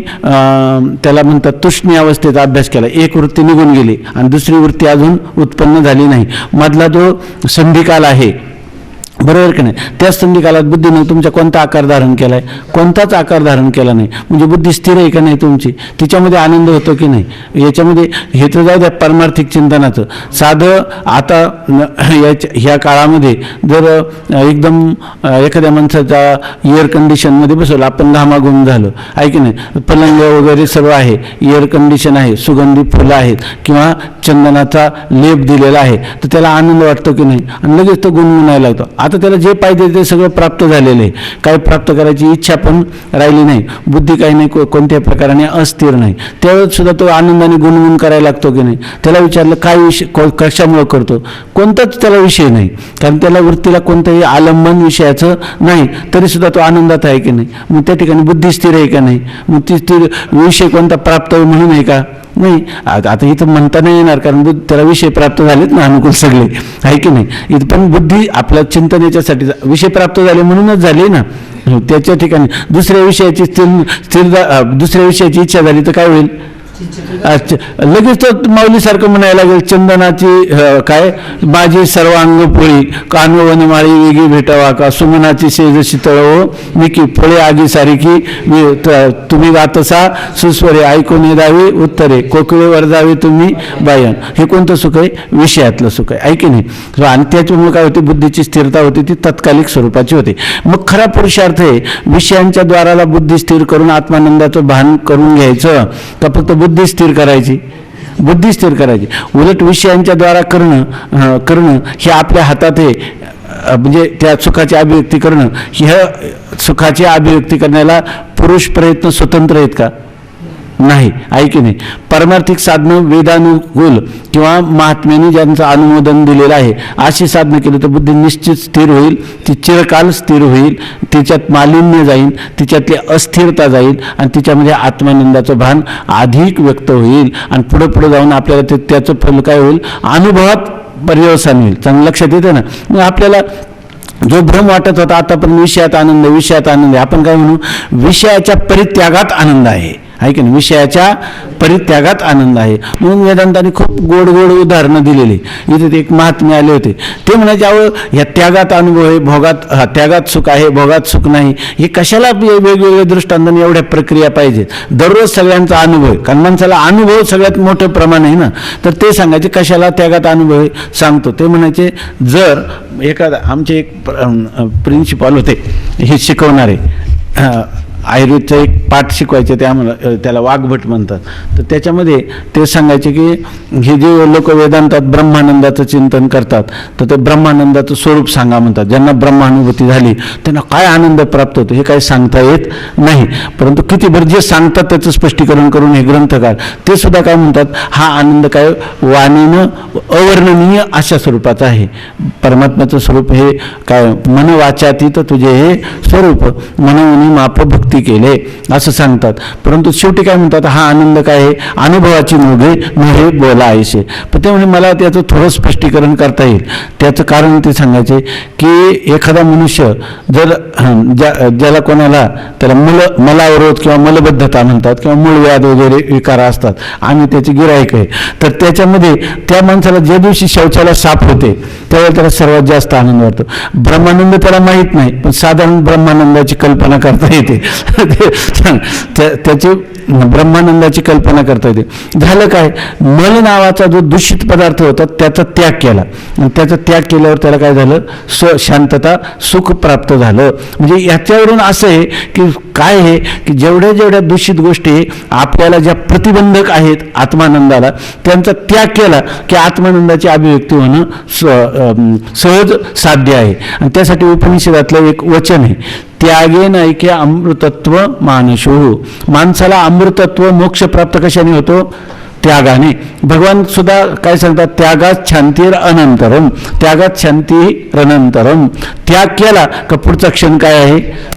त्याला म्हणतात तुष्णी अवस्थेचा अभ्यास केला, एक वृत्ती निघून गेली आणि दुसरी वृत्ती अजून उत्पन्न झाली नाही, मधला जो संधिकाल आहे, बरोबर की नाही, त्याच संधिकालात बुद्धीने तुमचा कोणता आकार धारण केलाय, कोणताच आकार धारण केला नाही. म्हणजे बुद्धी स्थिर आहे का नाही तुमची, तिच्यामध्ये आनंद होतो की नाही. याच्यामध्ये हे तर जाऊ द्या परमार्थिक चिंतनाचं. साधं आता ह्या काळामध्ये जर एकदम एखाद्या माणसाचा एअर कंडिशनमध्ये बसवलं, आपण घामाघूम झालं, आहे की नाही, पलंग वगैरे सर्व आहे, एअर कंडिशन आहे, सुगंधी फुलं आहेत किंवा चंदनाचा लेप दिलेला आहे, तर त्याला आनंद वाटतो की नाही आणि लगेच तो गुणगुणायला लागतो. आता आता त्याला जे पाहिजे ते सगळं प्राप्त झालेलं आहे, काही प्राप्त करायची इच्छा पण राहिली नाही, बुद्धी काही नाही, कोणत्याही प्रकाराने अस्थिर नाही. त्यावेळेस सुद्धा तो आनंदाने गुणगुण करायला लागतो की नाही. त्याला विचारलं काय विषय, कशामुळं करतो, कोणताच त्याला विषय नाही, कारण त्याला वृत्तीला कोणतंही आलंबन विषयाचं नाही, तरी सुद्धा तो आनंदात आहे की नाही. मग त्या ठिकाणी बुद्धी स्थिर आहे का नाही, मग ती स्थिर विषय कोणता प्राप्त म्हणून आहे का, नाही. आता इथं म्हणता नाही येणार, कारण त्याला विषय प्राप्त झालेत ना अनुकूल सगळे, आहे की नाही. इथं पण बुद्धी आपल्या चिंतन याच्यासाठी विषय प्राप्त झाले म्हणूनच झाले ना. त्याच्या ठिकाणी दुसऱ्या विषयाची दुसऱ्या विषयाची इच्छा झाली तर काय होईल, लगेच तर माऊलीसारखं म्हणायला लागेल, चंदनाची काय माझी सर्वांग पोळी, कानवन माळी वेगी भेटावा का, सुमनाची सेज शीतळ हो मिकी फळे आगी सारिकी, तुम्ही गातसा सुस्वरे ऐकून दावी उत्तरे, कोकिळेवर जावे तुम्ही बायन. हे कोणतं सुख आहे, विषयातलं सुख आहे, ऐकी नाही. आणि त्याच्यामुळे काय होते, बुद्धीची स्थिरता होती, ती तात्कालिक स्वरूपाची होते. मग खरा पुरुषार्थ आहे विषयांच्या द्वाराला बुद्धी स्थिर करून आत्मानंदाचं भान करून घ्यायचं का फक्त बुद्धी स्थिर करायची, बुद्धी स्थिर करायची. उलट विषयांच्या द्वारा करणं हे आपल्या हातात आहे. म्हणजे त्या सुखाची अभिव्यक्ती करणं, ह्या सुखाची अभिव्यक्ती करण्याला पुरुष प्रयत्न स्वतंत्र आहेत का, नाही, ऐकी नाही. परमार्थिक साधनं वेदानुकूल किंवा महात्म्याने ज्यांचं अनुमोदन दिलेलं आहे अशी साधनं केली तर बुद्धी निश्चित स्थिर होईल, ती चिरकाल स्थिर होईल, तिच्यात मालिन्य जाईल, तिच्यातली अस्थिरता जाईल आणि तिच्यामध्ये आत्मानंदाचं भान अधिक व्यक्त होईल. आणि पुढे पुढे जाऊन आपल्याला त्याचं फल काय होईल, अनुभवात पर्यवसान होईल. चांगलं लक्षात येते ना. मग आपल्याला जो भ्रम वाटत होता आतापर्यंत विषयात आनंद, विषयात आनंद आहे, आपण काय म्हणू, विषयाच्या परित्यागात आनंद आहे की नाही, विषयाच्या परित्यागात आनंद आहे. म्हणून वेदांतांनी खूप गोड गोड उदाहरणं दिलेली. इथे ते एक महात्मे आले होते, ते म्हणायचे अहो या त्यागात अनुभव आहे, भोगात त्यागात सुख आहे, भोगात सुख नाही, हे कशाला वेगवेगळे दृष्टांताने एवढ्या प्रक्रिया पाहिजेत, दररोज सगळ्यांचा अनुभव आहे, कारण माणसाला अनुभव सगळ्यात मोठं प्रमाण आहे ना. तर ते सांगायचे कशाला त्यागात अनुभव आहे, सांगतो. ते म्हणायचे जर एखादा, आमचे एक प्रिन्सिपॉल होते हे शिकवणारे, आयुर्वेदचा एक पाठ शिकवायचे, ते आम्हाला त्याला वाघभट म्हणतात. तर त्याच्यामध्ये ते सांगायचे की हे जे लोक वेदांतात ब्रह्मानंदाचं चिंतन करतात तर ते ब्रह्मानंदाचं स्वरूप सांगा म्हणतात. ज्यांना ब्रह्मानुभूती झाली त्यांना काय आनंद प्राप्त होतो हे काही सांगता येत नाही, परंतु कितीभर जे सांगतात त्याचं स्पष्टीकरण करून हे ग्रंथकार ते सुद्धा काय म्हणतात, हा आनंद काय वाणीनं अवर्णनीय अशा स्वरूपाचा आहे. परमात्म्याचं स्वरूप हे काय मन वाचातीत तुझे हे स्वरूप मनोनी माप भक्ती केले असं सांगतात. परंतु शेवटी काय म्हणतात, हा आनंद काय आहे, अनुभवाची नोहे बोला ऐसे. पण ते म्हणजे मला त्याचं थोडं स्पष्टीकरण करता येईल. त्याचं कारण ते सांगायचे की एखादा मनुष्य जर ज्याला कोणाला त्याला मलावरोध किंवा मलबद्धता म्हणतात किंवा मूळव्याध वगैरे विकार असतात, आम्ही त्याचे गिराईक आहे, तर त्याच्यामध्ये त्या माणसाला ज्या दिवशी शौचाला साफ होते त्यावेळेला त्याला सर्वात जास्त आनंद वाटतो. ब्रह्मानंद त्याला माहीत नाही, पण साधारण ब्रह्मानंदाची कल्पना करता येते. त्याची ब्रह्मानंदाची कल्पना करता येते. झालं काय, मल नावाचा जो दूषित पदार्थ होता त्याचा त्याग केला आणि त्याचा त्याग केल्यावर त्याला काय झालं, शांतता सुख प्राप्त झालं. म्हणजे याच्यावरून असं आहे की काय आहे की जेवढ्या जेवढ्या दूषित गोष्टी आपल्याला ज्या प्रतिबंधक आहेत आत्मानंदाला, त्यांचा त्याग केला की आत्मानंदाची अभिव्यक्ती होणं सहज साध्य आहे. आणि त्यासाठी उपनिषदातलं एक वचन आहे, त्यागेन ऐक्य अमृतत्व मानशो. माणसाला अमृतत्व मोक्ष प्राप्त कशाने होतो, त्यागाने. भगवान सुद्धा काय सांगतात, त्यागात शांतीर अनंतरम, त्यागात शांती अनंतरम. त्याग केला का पुढचा क्षण काय आहे,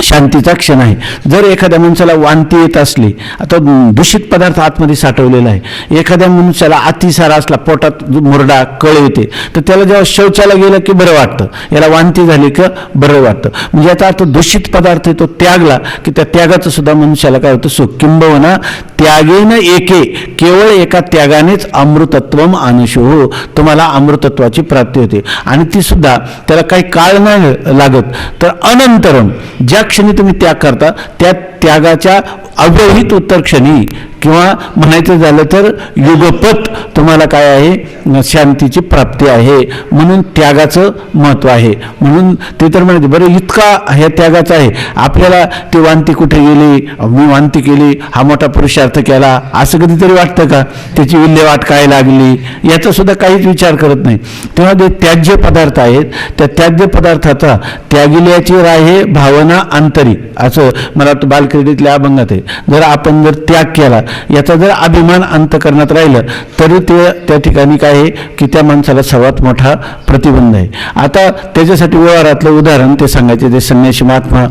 शांतीचा क्षण आहे. जर एखाद्या माणसाला वांती येत असली, आता दूषित पदार्थ आतमध्ये साठवलेला आहे, एखाद्या मनुष्याला अतिसार असला, पोटात मुरडा कळ येते, तर त्याला जेव्हा शौचाला गेलं की बरं वाटतं, याला वांती झाली का बरं वाटतं. म्हणजे याचा अर्थ दूषित पदार्थ आहे तो त्यागला की त्या त्यागाचं सुद्धा मनुष्याला काय होतं, सुख. किंबहुना त्यागेन एके, केवळ एका त्यागानेच अमृतत्वम आनशो, तुम्हाला अमृतत्वाची प्राप्ती होते. आणि ती सुद्धा त्याला काही काळ नाही लागत, तर अनंतरम, ज्या क्षणी तुम्ही त्याग करता त्या त्यागाच्या अव्यवहित उत्तर क्षणी किंवा म्हणायचं झालं तर युगपत तुम्हाला काय आहे, शांतीची प्राप्ती आहे. म्हणून त्यागाचं महत्त्व आहे. म्हणून ते तर म्हणायचे बरं इतका ह्या त्यागाचा आहे, आपल्याला ती वांती कुठे गेली, मी वांती केली, हा मोठा पुरुषार्थ केला असं कधीतरी वाटतं का? त्याची विल्हेवाट काय लागली याचा सुद्धा काहीच विचार करत नाही. तेव्हा ते त्याज्य पदार्थ आहेत, त्या त्याज्य पदार्थाचा त्यागिल्याची राहे भावना अंतरी, असं मला वाटतं बालक्रीडेतल्या अभंगात आहे. जर आपण जर त्याग केला याचा जर अभिमान अंतःकरणात राहिलं तरी ते त्या ठिकाणी काय आहे की त्या माणसाला सर्वात मोठा प्रतिबंध आहे. आता त्याच्यासाठी व्यवहारातलं उदाहरण ते सांगायचे, ते संन्यासी महात्मा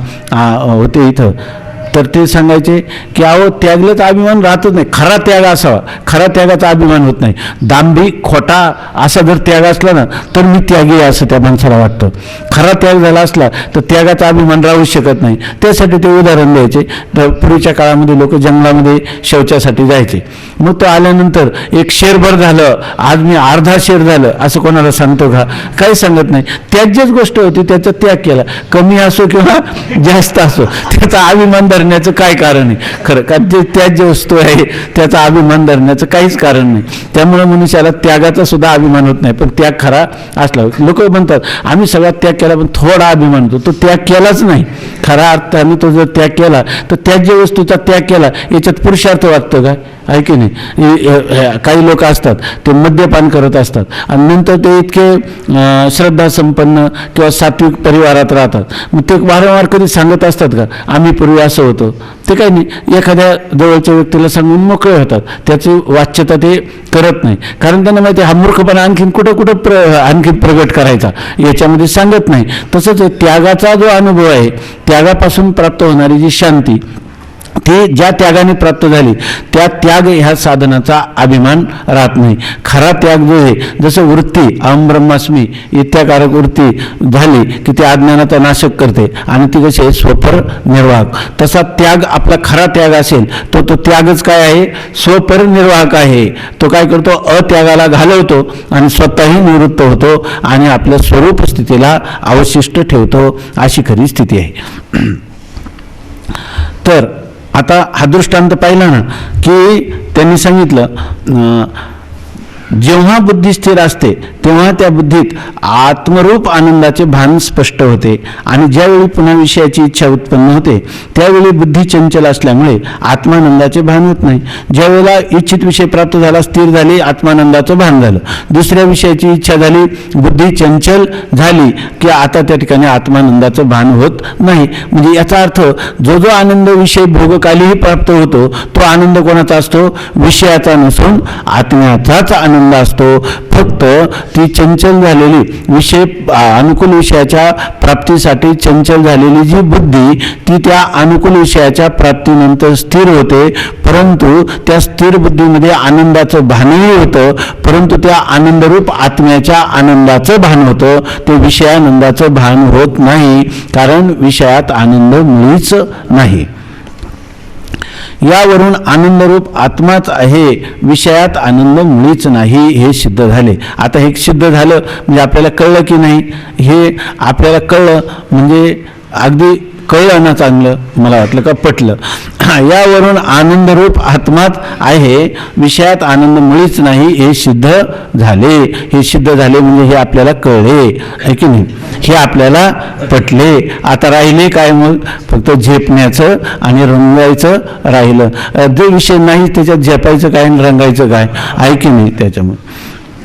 होते इथं, तर ते सांगायचे की अहो त्यागलं तर अभिमान राहतच नाही, खरा त्याग असावा, खरा त्यागाचा अभिमान होत नाही. दांभिक खोटा असा जर त्याग असला ना तर मी त्यागी आहे असं त्या माणसाला वाटतं. खरा त्याग झाला असला तर त्यागाचा अभिमान राहू शकत नाही. त्यासाठी ते उदाहरण द्यायचे. तर पूर्वीच्या काळामध्ये लोक जंगलामध्ये शौचासाठी जायचे. मग तो आल्यानंतर एक शेरभर झालं, आज मी अर्धा शेर झालं असं कोणाला सांगतो का? काही सांगत नाही. त्याचीच गोष्ट होती, त्याचा त्याग केला, कमी असो किंवा जास्त असो, त्याचा अभिमान धरण्याचं काय कारण आहे? खरं का जे त्याज्य वस्तू आहे त्याचा अभिमान धरण्याचं काहीच कारण नाही. त्यामुळे मनुष्याला त्यागाचा सुद्धा अभिमान होत नाही. पण त्याग खरा असला, लोक म्हणतात आम्ही सगळा त्याग केला पण थोडा अभिमान होतो, तो त्याग केलाच नाही. खरा अर्थाने तो जर त्याग केला तर त्याज्य वस्तूचा त्याग केला याच्यात पुरुषार्थ वाटतो काय? आहे की नाही? काही लोक असतात ते मद्यपान करत असतात आणि नंतर ते इतके श्रद्धासंपन्न किंवा सात्विक परिवारात राहतात. मग ते वारंवार कधी सांगत असतात का आम्ही पूर्वी असं होतं? ते काही नाही, एखाद्या जवळच्या व्यक्तीला सांगून मोकळे होतात. त्याची वाच्यता ते करत नाही, कारण त्यांना माहिती आहे हा मूर्खपणा आणखीन कुठं आणखीन प्रगट करायचा याच्यामध्ये सांगत नाही. तसंच त्यागाचा जो अनुभव आहे, त्यागापासून प्राप्त होणारी जी शांती ती ज्या त्यागाने प्राप्त झाली त्या त्याग ह्या साधनाचा अभिमान राहत नाही. खरा त्याग जो आहे, जसं वृत्ती अहम ब्रह्मास्मी इत्याकारक वृत्ती झाली की ती अज्ञानाचा नाशक करते आणि ती कशी आहे स्वपर निर्वाहक, तसा त्याग आपला खरा त्याग असेल तो त्यागच काय आहे? स्वपर निर्वाहक आहे. तो काय करतो? अत्यागाला घालवतो आणि स्वतःही निवृत्त होतो आणि आपल्या स्वरूप स्थितीला अवशिष्ट ठेवतो. अशी खरी स्थिती आहे. तर आता हा दृष्टांत पाहिला ना की त्यांनी सांगितलं जेव्हा बुद्धी स्थिर असते तेव्हा त्या बुद्धीत आत्मरूप आनंदाचे भान स्पष्ट होते आणि ज्यावेळी पुन्हा विषयाची इच्छा उत्पन्न होते त्यावेळी बुद्धी चंचल असल्यामुळे आत्मानंदाचे भान होत नाही. ज्यावेळेला इच्छित विषय प्राप्त झाला, स्थिर झाली, आत्मानंदाचं भान झालं. दुसऱ्या विषयाची इच्छा झाली, बुद्धी चंचल झाली की आता त्या ठिकाणी आत्मानंदाचं भान होत नाही. म्हणजे याचा अर्थ जो जो आनंद विषय भोगकालीही प्राप्त होतो तो आनंद कोणाचा असतो? विषयाचा नसून आत्म्याचाच आनंद असतो. फक्त ती चंचल झालेली विषय अनुकूल विषयाच्या प्राप्तीसाठी चंचल झालेली जी बुद्धी ती त्या अनुकूल विषयाच्या प्राप्तीनंतर स्थिर होते, परंतु त्या स्थिर बुद्धीमध्ये आनंदाचं भानही होतं, परंतु त्या आनंदरूप आत्म्याच्या आनंदाचं भान होतं, ते विषयानंदाचं भान होत नाही, कारण विषयात आनंद मुळीच नाही. यावरून आनंदरूप आत्माच आहे, विषयात आनंद मुळीच नाही हे सिद्ध झाले. आता हे सिद्ध झालं म्हणजे आपल्याला कळलं की नाही? हे आपल्याला कळलं म्हणजे अगदी कळलं ना, चांगलं, मला वाटलं का पटलं. यावरून आनंदरूप आत्माच आहे, विषयात आनंद मुळीच नाही हे सिद्ध झाले. हे सिद्ध झाले म्हणजे हे आपल्याला कळले आहे की नाही? हे आपल्याला पटले. आता राहिले काय? मग फक्त झेपण्याचं आणि रंगायचं राहिलं. जो विषय नाही त्याच्यात झेपायचं काय आणि रंगायचं काय? आहे की नाही? त्याच्यामुळे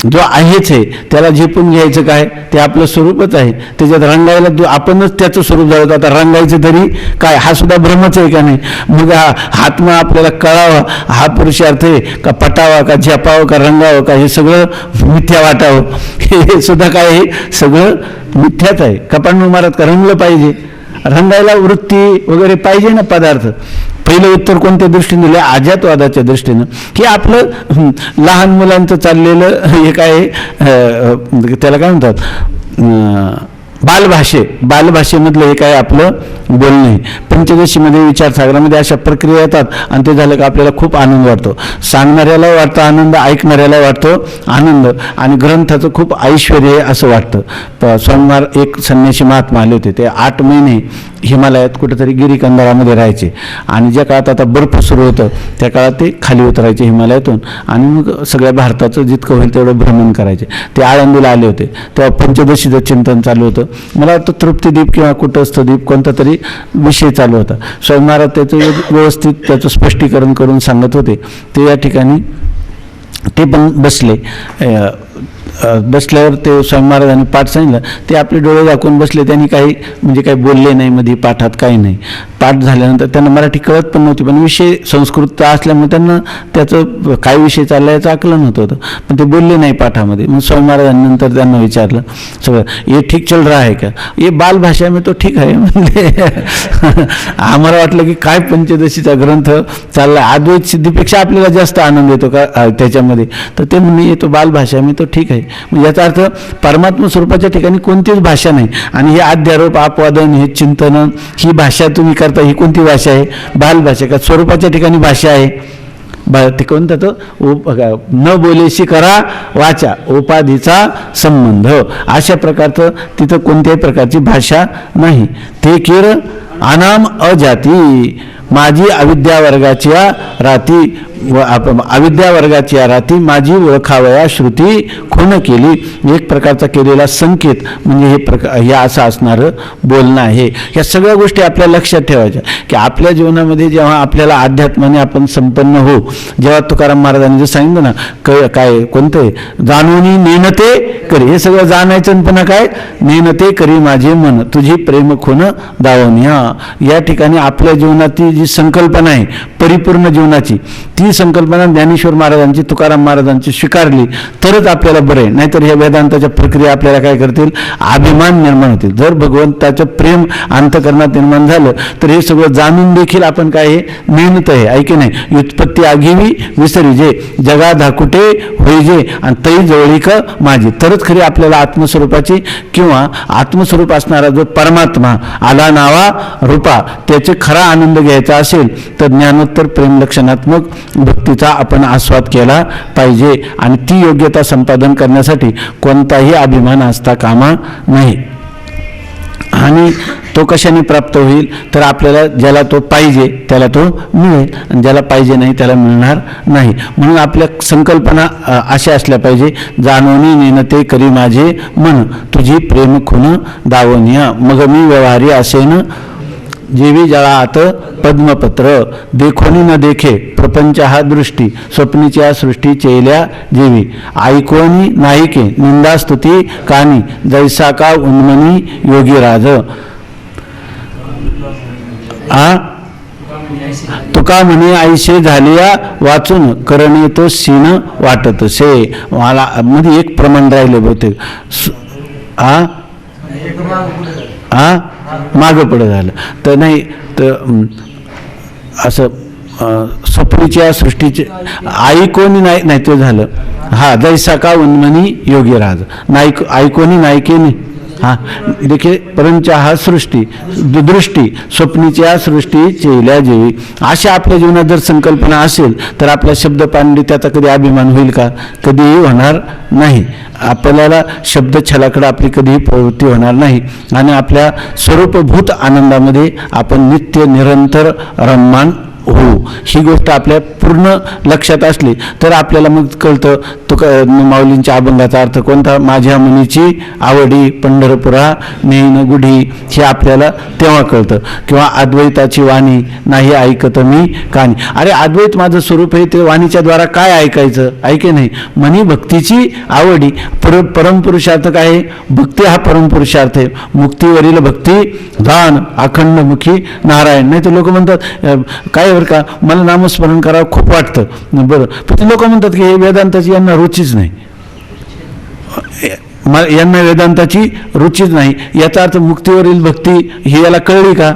जो आहेच आहे त्याला झेपून घ्यायचं काय? ते आपलं स्वरूपच आहे. त्याच्यात रंगायला आपणच त्याचं स्वरूप झालं. आता रंगायचं तरी काय? हा सुद्धा भ्रमच आहे का नाही? मग हा आत्मा आपल्याला कळावा हा पुरुषार्थ आहे का? पटावा का? झेपावं का? रंगावं का? हे सगळं मिथ्या वाटावं हे सुद्धा काय आहे? सगळं मिथ्याच आहे. कपाळ मारत का? रंगलं पाहिजे, रंगायला वृत्ती वगैरे पाहिजे ना पदार्थ. पहिलं उत्तर कोणत्या दृष्टीने दिलं? अजातवादाच्या दृष्टीनं. की आपलं लहान मुलांचं चाललेलं हे काय त्याला काय म्हणतात बालभाषेमधलं हे काय आपलं बोलणं आहे. पंचदशीमध्ये विचारसागरामध्ये अशा प्रक्रिया येतात आणि ते झालं का आपल्याला खूप आनंद वाटतो. सांगणाऱ्याला वाटतो आनंद, ऐकणाऱ्याला वाटतो आनंद, आणि ग्रंथाचं खूप ऐश्वर्य आहे असं वाटतं. सोमवार एक संन्यासी महात्मा आले होते. ते 8 महिने हिमालयात कुठेतरी गिरीकंदरामध्ये राहायचे आणि ज्या काळात आता बर्फ सुरू होतं त्या काळात ते खाली उतरायचे हिमालयातून आणि मग सगळ्या भारताचं जितकं होईल तेवढं भ्रमण करायचे. ते आळंदीला आले होते तेव्हा पंचदशीचं चिंतन चालू होतं. मला वाटतं तृप्तिदीप किंवा कुटस्थदीप कोणता तरी विषय चालू होता. स्वामी महाराज त्याचं व्यवस्थित त्याचं स्पष्टीकरण करून सांगत होते. ते या ठिकाणी ते पण बसले. बसल्यावर ते स्वामी महाराजांनी पाठ सांगितलं. ते आपले डोळे दाखवून बसले. त्यांनी काही म्हणजे काही बोलले नाही मध्ये पाठात, काही नाही. पाठ झाल्यानंतर त्यांना मराठी कळत पण नव्हती, पण विषय संस्कृत असल्यामुळे त्यांना त्याचं काय विषय चालला याचं आकलन होत होतं, पण ते बोलले नाही पाठामध्ये. मग स्वामी महाराजांनी नंतर त्यांना विचारलं सगळं, ये ठीक चल रहा है का? ये बाल भाषा में तो ठीक आहे म्हणजे. आम्हाला वाटलं की काय पंचदशीचा ग्रंथ चालला, अद्वैत सिद्धीपेक्षा आपल्याला जास्त आनंद येतो का त्याच्यामध्ये. तर ते म्हणणे येतो बाल भाषा में तो ठीक आहे. म्हणजे याचा अर्थ परमात्मा स्वरूपाच्या ठिकाणी कोणतीच भाषा नाही. आणि हे अध्यारोप, अपवादन, हे चिंतन, ही भाषा तुम्ही करता, ही कोणती भाषा आहे? बाल भाषा का? स्वरूपाच्या ठिकाणी भाषा आहे. ते कोणतं तर न बोलेशी करा वाचा, उपाधीचा संबंध, अशा प्रकारचं तिथं कोणत्याही प्रकारची भाषा नाही. ते किर अनाम अजाती, माझी अविद्या वर्गाच्या राती, अविद्या वर्गाची राती माझी ओळखावया श्रुती खून केली. एक प्रकारचा केलेला संकेत म्हणजे हे असं असणारं बोलणं आहे. या सगळ्या गोष्टी आपल्या लक्षात ठेवायच्या की आपल्या जीवनामध्ये जेव्हा आपल्याला अध्यात्माने आपण संपन्न हो, जेव्हा तुकाराम महाराजांनी जे सांगितलं ना, काय कोणतं जाणूनी नेनते करी, हे सगळं जाणायचं पुन्हा काय नेनते करी माझे मन, तुझी प्रेम खून दावनिया. या ठिकाणी आपल्या जीवनाची जी संकल्पना आहे परिपूर्ण जीवनाची, ती संकल्पना ज्ञानेश्वर महाराजांची, तुकाराम महाराजांची स्वीकारली तरच आपल्याला बरं आहे. नाहीतर ह्या वेदांताच्या प्रक्रिया आपल्याला काय करतील? अभिमान निर्माण होतील. जर भगवंताचं प्रेम अंतःकरणात निर्माण झालं तर हे सगळं जाणून देखील आपण काय हे मेहनत आहे ऐके नाही. व्युत्पत्ती आघिवी विसरी जे, जगा धाकुटे होई जे, आणि तै जवळीक माझी, तरच खरी आपल्याला आत्मस्वरूपाची किंवा आत्मस्वरूप असणारा जो परमात्मा आला नावा रूपा, त्याचे खरा आनंद घ्यायचा असेल तर ज्ञानोत्तर प्रेम लक्षणात्मक भक्तीचा आपण आस्वाद केला पाहिजे. आणि ती योग्यता संपादन करण्यासाठी कोणताही अभिमान असता कामा नाही. आणि तो कशाने प्राप्त होईल तर आपल्याला ज्याला तो पाहिजे त्याला तो मिळेल, आणि ज्याला पाहिजे नाही त्याला मिळणार नाही. म्हणून आपल्या संकल्पना अशा असल्या पाहिजे, जाणवणी नेनते करी माझे मन, तुझी प्रेम खून दावनिया, मग मी व्यवहारी असेन जेवी जळात पद्मपत्र, देखोनी न देखे प्रपंच हा दृष्टी, स्वप्नीच्या सृष्टी चेल्या जेवी, ऐकोनी नाहीके निंदास्तुती कानी, जैसा का उन्मनी योगीराज. तुका म्हणे ऐसे झालिया वाचून, करणे तो सीन वाटत से. मला मध्ये एक प्रमाण राहिले बहुतेक, मागं पुढं झालं तर नाही, तर असं स्वप्नीच्या सृष्टीचे ऐकोनी नाही ते झालं. जैसा का उन्मनी योगीराज, ऐकोनी नायकेनी देखील परंच हा सृष्टी दृष्टी, स्वप्नीच्या सृष्टी चेल्या जेवी. अशा आपल्या जीवनात जर संकल्पना असेल तर आपला शब्द पांडित्याचा कधी अभिमान होईल का? कधीही होणार नाही. आपल्याला शब्द छलाकडे आपली कधीही प्रवृत्ती होणार नाही. आणि आपल्या स्वरूपभूत आनंदामध्ये आपण नित्य निरंतर रममान हो, ही गोष्ट आपल्या पूर्ण लक्षात असली तर आपल्याला मग कळतं माऊलींच्या अभंगाचा अर्थ कोणता? माझ्या मनीची आवडी पंढरपुरा नेन गुढी, हे आपल्याला तेव्हा कळतं. किंवा अद्वैताची वाणी नाही ऐकत मी कानी. अरे अद्वैत माझं स्वरूप आहे, ते वाणीच्या द्वारा काय ऐकायचं? ऐके नाही. मनी भक्तीची आवडी, परमपुरुषार्थ काय आहे? भक्ती हा परमपुरुषार्थ आहे. मुक्तीवरील भक्ती दान अखंडमुखी नारायण. नाही तर लोक म्हणतात काय बरं का, मला नामस्मरण करावं खूप वाटतं, बरं, पण ते लोक म्हणतात की हे वेदांताची यांना रुचीच नाही, यांना वेदांताची रुचीच नाही. याचा अर्थ मुक्तीवरील भक्ती ही याला कळली का?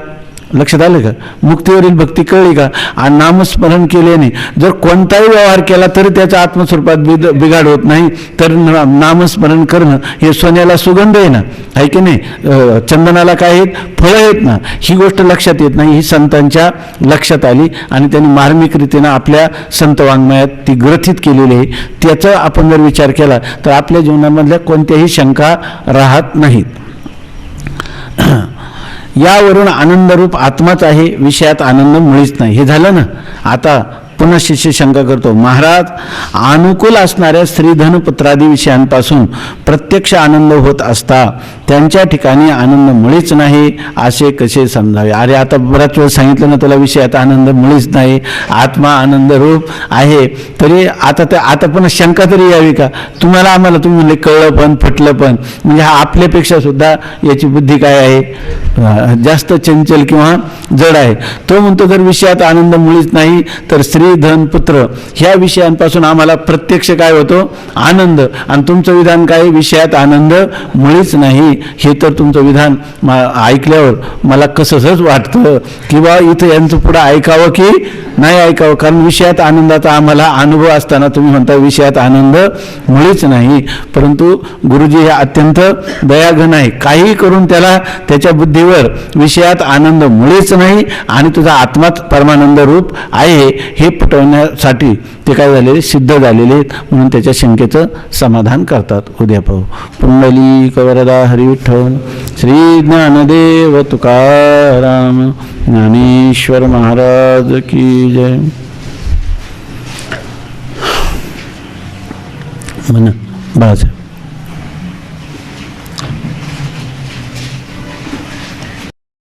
लक्षात आलं का? मुक्तीवरील भक्ती कळली का? आणि नामस्मरण केल्याने जर कोणताही व्यवहार केला तरी त्याच्या आत्मस्वरूपात बिघाड होत नाही. तर नामस्मरण करणं हे सोन्याला सुगंध आहे ना, आहे की नाही? चंदनाला काय आहेत? फळं आहेत ना. ही गोष्ट लक्षात येत नाही, ही संतांच्या लक्षात आली आणि त्यांनी मार्मिक रीतीनं आपल्या संत वाङ्मयात ती ग्रथित केलेली आहे. त्याचा आपण जर विचार केला तर आपल्या जीवनामधल्या कोणत्याही शंका राहत नाहीत. यावरून आनंदरूप आत्माच आहे, विषयात आनंद मुळीच नाही. हे झालं ना. आता पुन्हा शिष्य शंका करतो, महाराज, अनुकूल असणाऱ्या स्त्रीधन पुत्रादी विषयांपासून प्रत्यक्ष आनंद होत असता त्यांच्या ठिकाणी आनंद मुळीच नाही असे कसे समजावे? अरे आता बराच वेळ सांगितलं ना तुला, विषयात आनंद मुळीच नाही, आत्मा आनंदरूप आहे. तरी आता पुन्हा शंका तरी यावी का? तुम्हाला आम्हाला तुम्ही म्हणले कळलं पण पटलं पण, म्हणजे हा आपल्यापेक्षा सुद्धा याची बुद्धी काय आहे? जास्त चंचल किंवा जड आहे. तो म्हणतो जर विषयात आनंद मुळीच नाही तर स्त्री धन पुत्र ह्या विषयांपासून आम्हाला प्रत्यक्ष काय होतो? आनंद. आणि तुमचं विधान काय? विषयात आनंद मुळीच नाही. हे तर तुमचं विधान ऐकल्यावर मला कसंच वाटतं की बा इथं यांचं पुढं ऐकावं की नाही ऐकावं. कारण विषयात आनंदाचा आम्हाला अनुभव असताना तुम्ही म्हणता विषयात आनंद मुळीच नाही. परंतु गुरुजी हे अत्यंत दयाघन आहे. काही करून त्याला त्याच्या बुद्धीवर विषयात आनंद मुळीच नाही आणि तुझा आत्माच परमानंद रूप आहे हे पटवण्यासाठी ते काय झालेले? सिद्ध झालेले आहेत. म्हणून त्याच्या शंकेचं समाधान करतात. उद्या पाहू. पुंडलिक वरदा हरी विठ्ठल. श्री ज्ञानदेव तुकाराम ज्ञानेश्वर महाराज की जय. म्हणा बाळासाहेब.